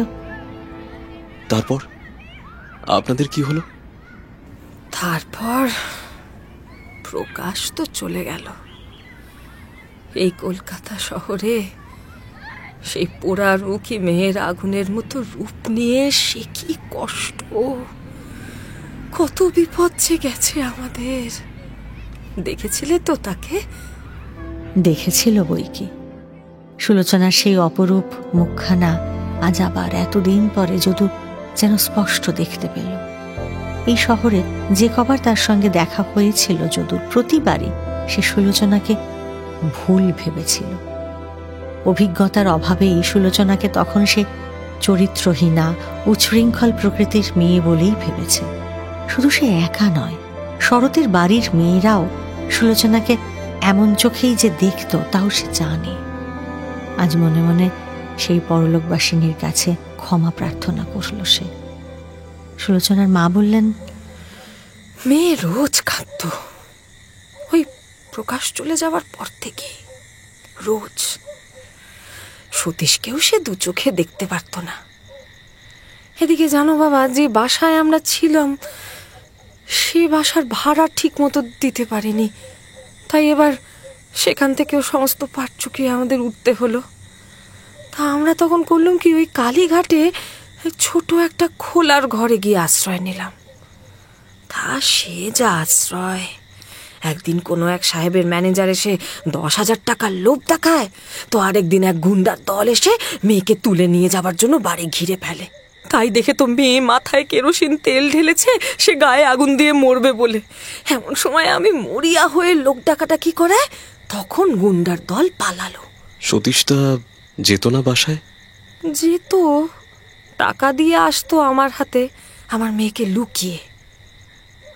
K: তারপর আপনাদের কি হলো?
D: তারপর প্রকাশ তো চলে গেল। এই কলকাতা শহরে সেই পোড়ারুখী মেয়ের আগুনের মতো রূপ নিয়ে সে কি কষ্ট, কত বিপদ যে গেছে আমাদের। দেখেছিলে তো তাকে?
A: দেখেছিল বই কি, সুলোচনার সেই অপরূপ মুখখানা আজ আবার এতদিন পরে যদু যেন স্পষ্ট দেখতে পেল। এই শহরে যে কবার তার সঙ্গে দেখা হয়েছিল যদুর প্রতিবারই সে সুলোচনাকে ভুল ভেবেছিল। অভিজ্ঞতার অভাবেই সুলোচনাকে তখন সে চরিত্রহীনা উচ্ছৃঙ্খল প্রকৃতির মেয়ে বলেই ভেবেছে। শুধু সে একা নয়, শরতের বাড়ির মেয়েরাও সুলোচনাকে এমন চোখেই যে দেখত তাও সে জানে। আজ মনে মনে সেই পরলোকবাসিনীর কাছে ক্ষমা প্রার্থনা করল সে। সুলোচনার মা বললেন,
D: মেয়ে রোজ কাঁদত ওই প্রকাশ চলে যাওয়ার পর থেকে, রোজ। সতীশকেও সে দু চোখে দেখতে পারত না। এদিকে জানো বাবা, যে বাসায় আমরা ছিলাম সে বাসার ভাড়া ঠিক মতো দিতে পারিনি, তাই এবার সেখান থেকেও সমস্ত পাট চুকিয়ে আমাদের উঠতে হলো। তা আমরা তখন করলাম কি, ওই কালীঘাটে ছোট একটা খোলার ঘরে গিয়ে আশ্রয় নিলাম। তা সে যা আশ্রয়! একদিন কোনো এক সাহেবের ম্যানেজার এসে 10,000 টাকার লোভ দেখায়, তো আরেকদিন এক গুন্ডার দল এসে মেয়েকে তুলে নিয়ে যাবার জন্য বাড়ি ঘিরে ফেলে। তাই দেখে তো মেয়ে মাথায় কেরোসিন তেল ঢেলেছে সে গায়ে আগুন দিয়ে মরবে বলে। এমন সময় আমি মরিয়া হয়ে লোক ডাকাটাকি করায়, তখন গুন্ডার দল পালালো।
K: সতীশদা যেত না বাসায়?
D: যেত, টাকা দিয়ে আসতো আমার হাতে আমার মেয়েকে লুকিয়ে।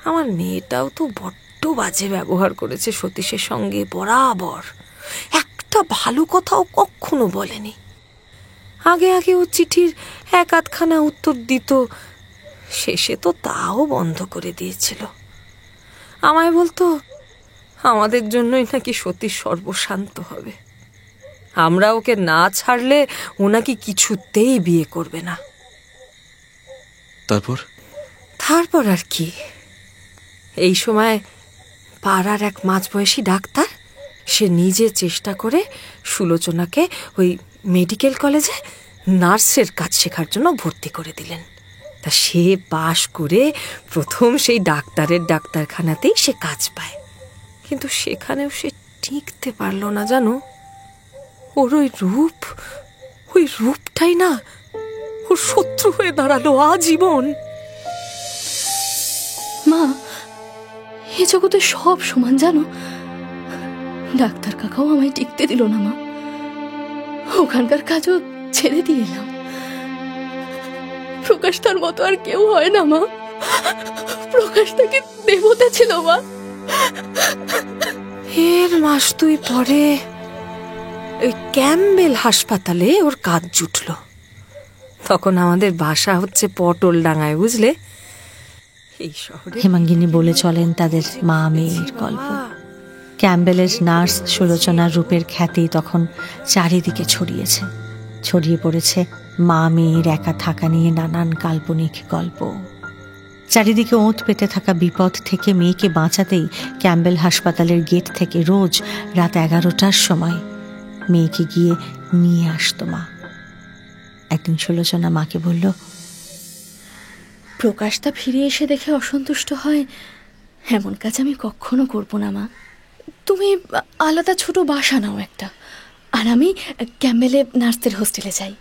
D: আমার মেয়েটাও তো বড্ড বাজে ব্যবহার করেছে সতীশের সঙ্গে বরাবর। একটা ভালো কথাও কখনো বলেনি। আগে আগে ও চিঠির 1-8খানা উত্তর দিত, শেষে তো তাও বন্ধ করে দিয়েছিল। আমায় বলতো আমাদের জন্যই নাকি সতীশ সর্বশান্ত হবে, আমরা ওকে না ছাড়লে ও নাকি কিছুতেই বিয়ে করবে না।
K: তারপর
D: আর কি, এই সময় পাড়ার এক মাঝবয়সী ডাক্তার সে নিজে চেষ্টা করে সুলোচনাকে ওই মেডিকেল কলেজে নার্সের কাজ শেখার জন্য ভর্তি করে দিলেন। তা সে পাশ করে প্রথম সেই ডাক্তারের ডাক্তারখানাতেই সে কাজ পায়, কিন্তু সেখানেও সে টিকতে পারল না জানো। ওর ওই রূপটাই না ওর শত্রু হয়ে দাঁড়ালো আজীবন।
F: মা, এ জগতে সব সমান জানো। ডাক্তার কাকাও আমায় টিকতে দিল না মা, ওখানকার কাজও ছেড়ে দিয়ে এলাম। প্রকাশ তার মতো আর কেউ হয় না মা, প্রকাশ তাকে দেবতা ছিল মা।
D: এর মাস 2 পরে ওই ক্যাম্বেল হাসপাতালে ওর কাজ জুটল। তখন আমাদের বাসা হচ্ছে পটল ডাঙায়, বুঝলে। এই শহরে
A: হেমাঙ্গিনী বলে চলেন তাদের মা মেয়ের গল্প। ক্যাম্বেলের নার্স সুলোচনার রূপের খ্যাতি তখন চারিদিকে ছড়িয়ে পড়েছে মা মেয়ের একা থাকা নিয়ে নানান কাল্পনিক গল্প। চারিদিকে ওঁত পেতে থাকা বিপদ থেকে মেয়েকে বাঁচাতেই ক্যাম্বেল হাসপাতালের গেট থেকে রোজ রাত 11টার সময় মেয়েকে গিয়ে নিয়ে আসতো মা। একদিন সুলোচনা মাকে বলল,
F: প্রকাশটা ফিরে এসে দেখে অসন্তুষ্ট হয় এমন কাজ আমি কখনো করব না মা। তুমি আলাদা ছোট বাসা নাও একটা, আর আমি ক্যাম্বেলে নার্সদের হোস্টেলে যাই।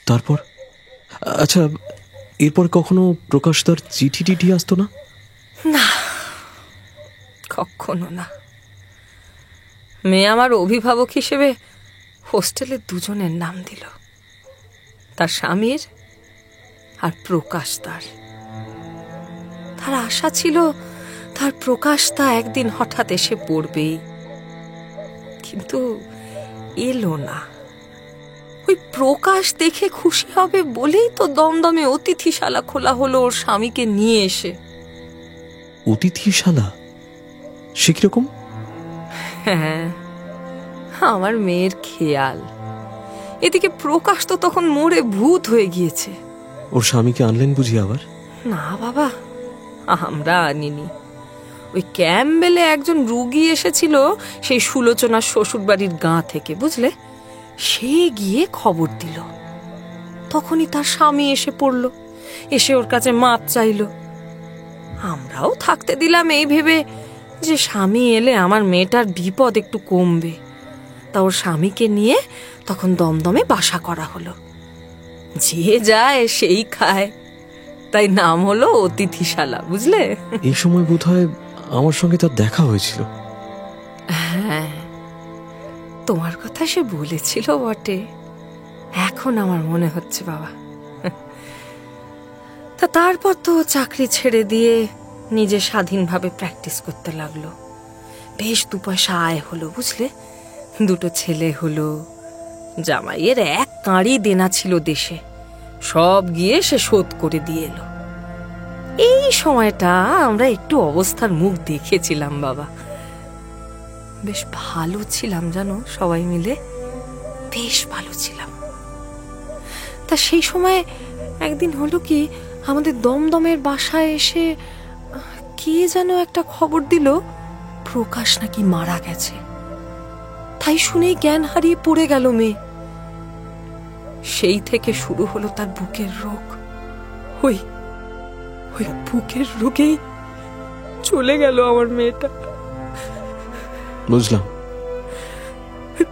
K: তারপর আচ্ছা, এরপর কখনো প্রকাশদার চিঠি টিঠি আসতো না?
D: না, কখনো না। মেয়ে আমার অভিভাবক হিসেবে হোস্টেলে 2জনের নাম দিল, তার স্বামীর আর প্রকাশদার। তার আশা ছিল তার প্রকাশদা একদিন হঠাৎ এসে পড়বেই, কিন্তু এলো না। ওই প্রকাশ দেখে খুশি হবে বলেই তো দমদমে অতিথিশালা খোলা হলো ওর স্বামীকে নিয়ে এসে।
K: অতিথিশালা? সে কিরকম?
D: হ্যাঁ, আমার মেয়ের খেয়াল। এদিকে প্রকাশ তো তখন মরে ভূত হয়ে গিয়েছে।
K: ওর স্বামীকে আনলেন বুঝি আবার?
D: না বাবা, আমরা আনিনি। ওই ক্যাম্বেলে একজন রুগী এসেছিল সেই সুলোচনার শ্বশুর বাড়ির গাঁ থেকে, বুঝলে। সে গিয়ে খবর দিল, তখনই তার স্বামী এসে পড়ল, এসে ওর কাছে মাপ চাইল। আমরাও থাকতে দিলাম এই ভেবে যে স্বামী এলে আমার মেয়েটার বিপদ একটু কমবে, তা ওর স্বামীকে নিয়ে তখন দমদমে বাসা করা হলো। যে যায় সেই খায়, তাই নাম হলো অতিথিশালা, বুঝলে?
K: এই সময় বোধহয় আমার সঙ্গে তার দেখা হয়েছিল।
D: হ্যাঁ, তোমার কথা সে বলেছিল বটে, এখন আমার মনে হচ্ছে বাবা। তা তারপর তো চাকরি ছেড়ে দিয়ে নিজে স্বাধীনভাবে প্র্যাকটিস করতে লাগলো। বেশ 2 পয়সা আয় হলো, বুঝলে? 2 ছেলে হলো। জামাইয়ের 1 কাঁড়ি দেনা ছিল দেশে, সব গিয়ে সে শোধ করে দিয়ে এলো। এই সময়টা আমরা একটু অবস্থার মুখ দেখেছিলাম বাবা। বেশ ভালো ছিলাম জানো, সবাই মিলে বেশ ভালো ছিলাম। তা সেই সময় একদিন হলো কি, আমাদের দমদমের বাসায় এসে কে যেন একটা খবর দিল প্রকাশ নাকি মারা গেছে। তাই শুনেই জ্ঞান হারিয়ে পড়ে গেল মেয়ে। সেই থেকে শুরু হলো তার বুকের রোগ। ওই বুকের রোগেই চলে গেল আমার মেয়েটা।
K: বুঝলাম।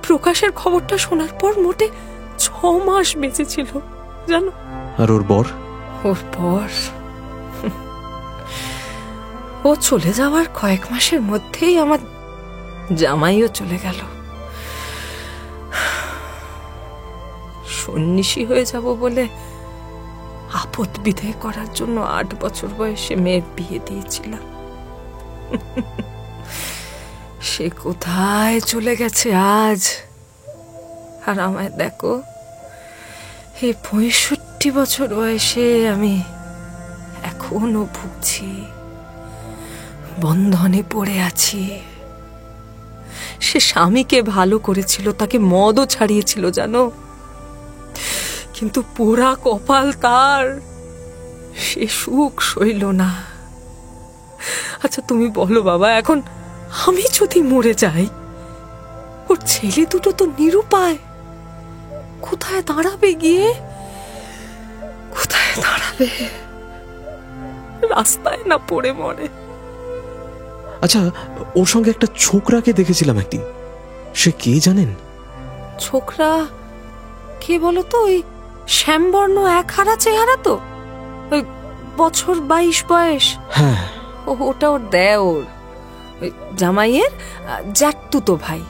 D: প্রকাশের খবরটা শোনার পর মোটে 6 মাস বেঁচে ছিল জানো।
K: আর ওর বর?
D: ওর পর ও চলে যাওয়ার কয়েক মাসের মধ্যেই আমার জামাইও চলে গেল। সন্ন্যাসী হয়ে যাব বলে আপদ বিদায় করার জন্য 8 বছর বয়সে মেয়ের বিয়ে দিয়েছিলাম। সে কোথায় চলে গেছে আজ। আর আমায় দেখো, এই 65 বছর বয়সে আমি এখনো ভুগছি, বন্ধনে পড়ে আছি। সে স্বামীকে ভালো করেছিল, তাকে মদও ছাড়িয়েছিল জানো, কিন্তু পোড়া কপাল তার, সে সুখ সইল না। আচ্ছা তুমি বলো বাবা, এখন আমি যদি মরে যাই, ওর ছেলে 2 তো নিরুপায়, কোথায় দাঁড়াবে গিয়ে? কোথায় দাঁড়াবে? রাস্তায় না পড়ে মরে।
K: আচ্ছা, ওর সঙ্গে একটা ছোকরাকে দেখেছিলাম একদিন, সে কে জানেন?
D: ছোকরা কে বলো তো? ওই শ্যামবর্ণ 1 হারা চেহারা তো, ওই বছর 22 বয়স।
K: হ্যাঁ,
D: ওটা ওর দেওর, ওই জামাইয়ের জ্যাঠতুতো ভাই।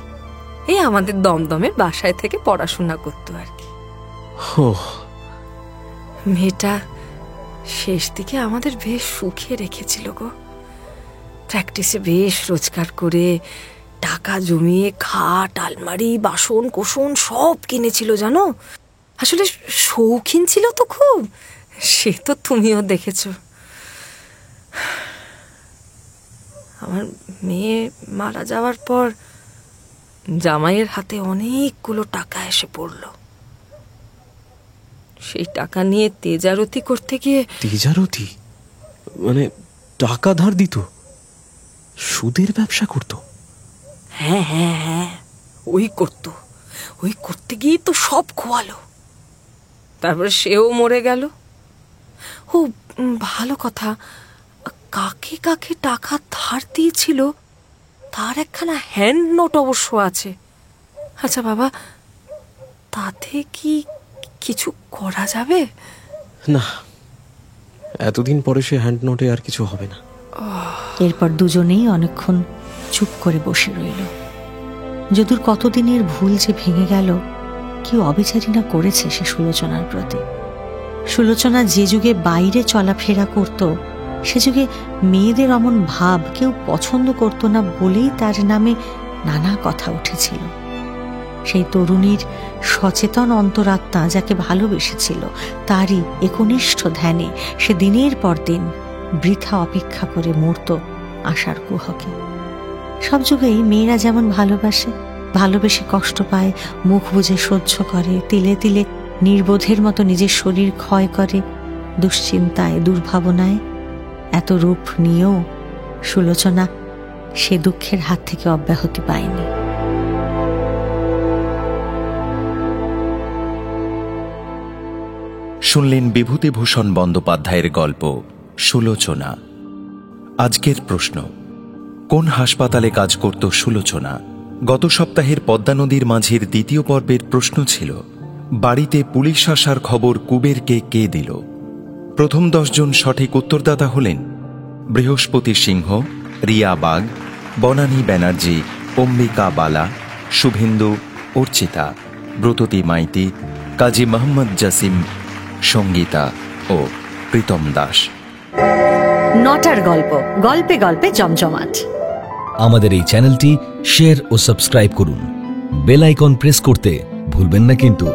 D: এই আমাদের দমদমের বাসায় থেকে পড়াশোনা করতো আর কি। মেয়েটা শেষ দিকে আমাদের বেশ সুখে রেখেছিল গো। প্র্যাকটিসে বেশ রোজগার করে টাকা জমিয়ে খাট, আলমারি, বাসন কোসন সব কিনেছিল জানো। আসলে শৌখিন ছিল তো খুব, সে তো তুমিও দেখেছো। আমার মেয়ে মারা যাওয়ার পর জামাইয়ের হাতে অনেকগুলো টাকা এসে পড়ল। সেই টাকা নিয়ে তেজারতি করতে গিয়ে।
K: তেজারতি মানে টাকা ধার দিত, সুদের ব্যবসা করত?
D: হ্যাঁ হ্যাঁ হ্যাঁ, ওই করতো। ওই করতে গিয়ে তো সব খোয়ালো। তারপরে সেও মরে গেল। ও ভালো কথা, কাকে কাকে টাকা ধার দিয়েছিল তার একখানা হ্যান্ড নোট অবশ্য আছে। আচ্ছা বাবা, তাতে কি কিছু করা যাবে?
K: না, এতদিন পরে সে হ্যান্ড নোটে আর কিছু হবে না।
A: এরপর দুজনেই অনেকক্ষণ চুপ করে বসে রইল। যদুর কতদিনের ভুল যে ভেঙে গেল, কি অবিচারী না করেছে সে সুলোচনার প্রতি। সুলোচনা যে যুগে বাইরে চলাফেরা করত, সে যুগে মেয়েদের অমন ভাব কেউ পছন্দ করত না বলেই তার নামে নানা কথা উঠেছিল। সেই তরুণীর সচেতন অন্তরাত্মা যাকে ভালোবেসেছিল, তারই একনিষ্ঠ ধ্যানে সে দিনের পর দিন বৃথা অপেক্ষা করে মরত আশার কুহকে। সব যুগেই মেয়েরা যেমন ভালোবেসে কষ্ট পায়, মুখ বুজে সহ্য করে, তিলে তিলে নির্বোধের মতো নিজের শরীর ক্ষয় করে, দুশ্চিন্তায় দুর্ভাবনায়। এত রূপ নিয়েও সুলোচনা সে দুঃখের হাত থেকে অব্যাহতি পায়নি।
E: শুনলেন বিভূতিভূষণ বন্দ্যোপাধ্যায়ের গল্প সুলোচনা। আজকের প্রশ্ন, কোন হাসপাতালে কাজ করত সুলোচনা? গত সপ্তাহের পদ্মা নদীর মাঝির দ্বিতীয় পর্বের প্রশ্ন ছিল, বাড়িতে পুলিশ আসার খবর কুবেরকে কে দিল? প্রথম 10 জন সঠিক উত্তরদাতা হলেন বৃহস্পতি সিংহ, রিয়া বাগ, বনানী ব্যানার্জি, অম্বিকা বালা, শুভেন্দু, অর্চিতা, ব্রততী মাইতি, কাজী মোহাম্মদ জাসিম, সঙ্গীতা ও প্রীতম দাস।
A: 9টার গল্প, গল্পে গল্পে জমজমাট।
N: আমাদের এই চ্যানেলটি শেয়ার ও সাবস্ক্রাইব করুন। বেল আইকন প্রেস করতে ভুলবেন না কিন্তু।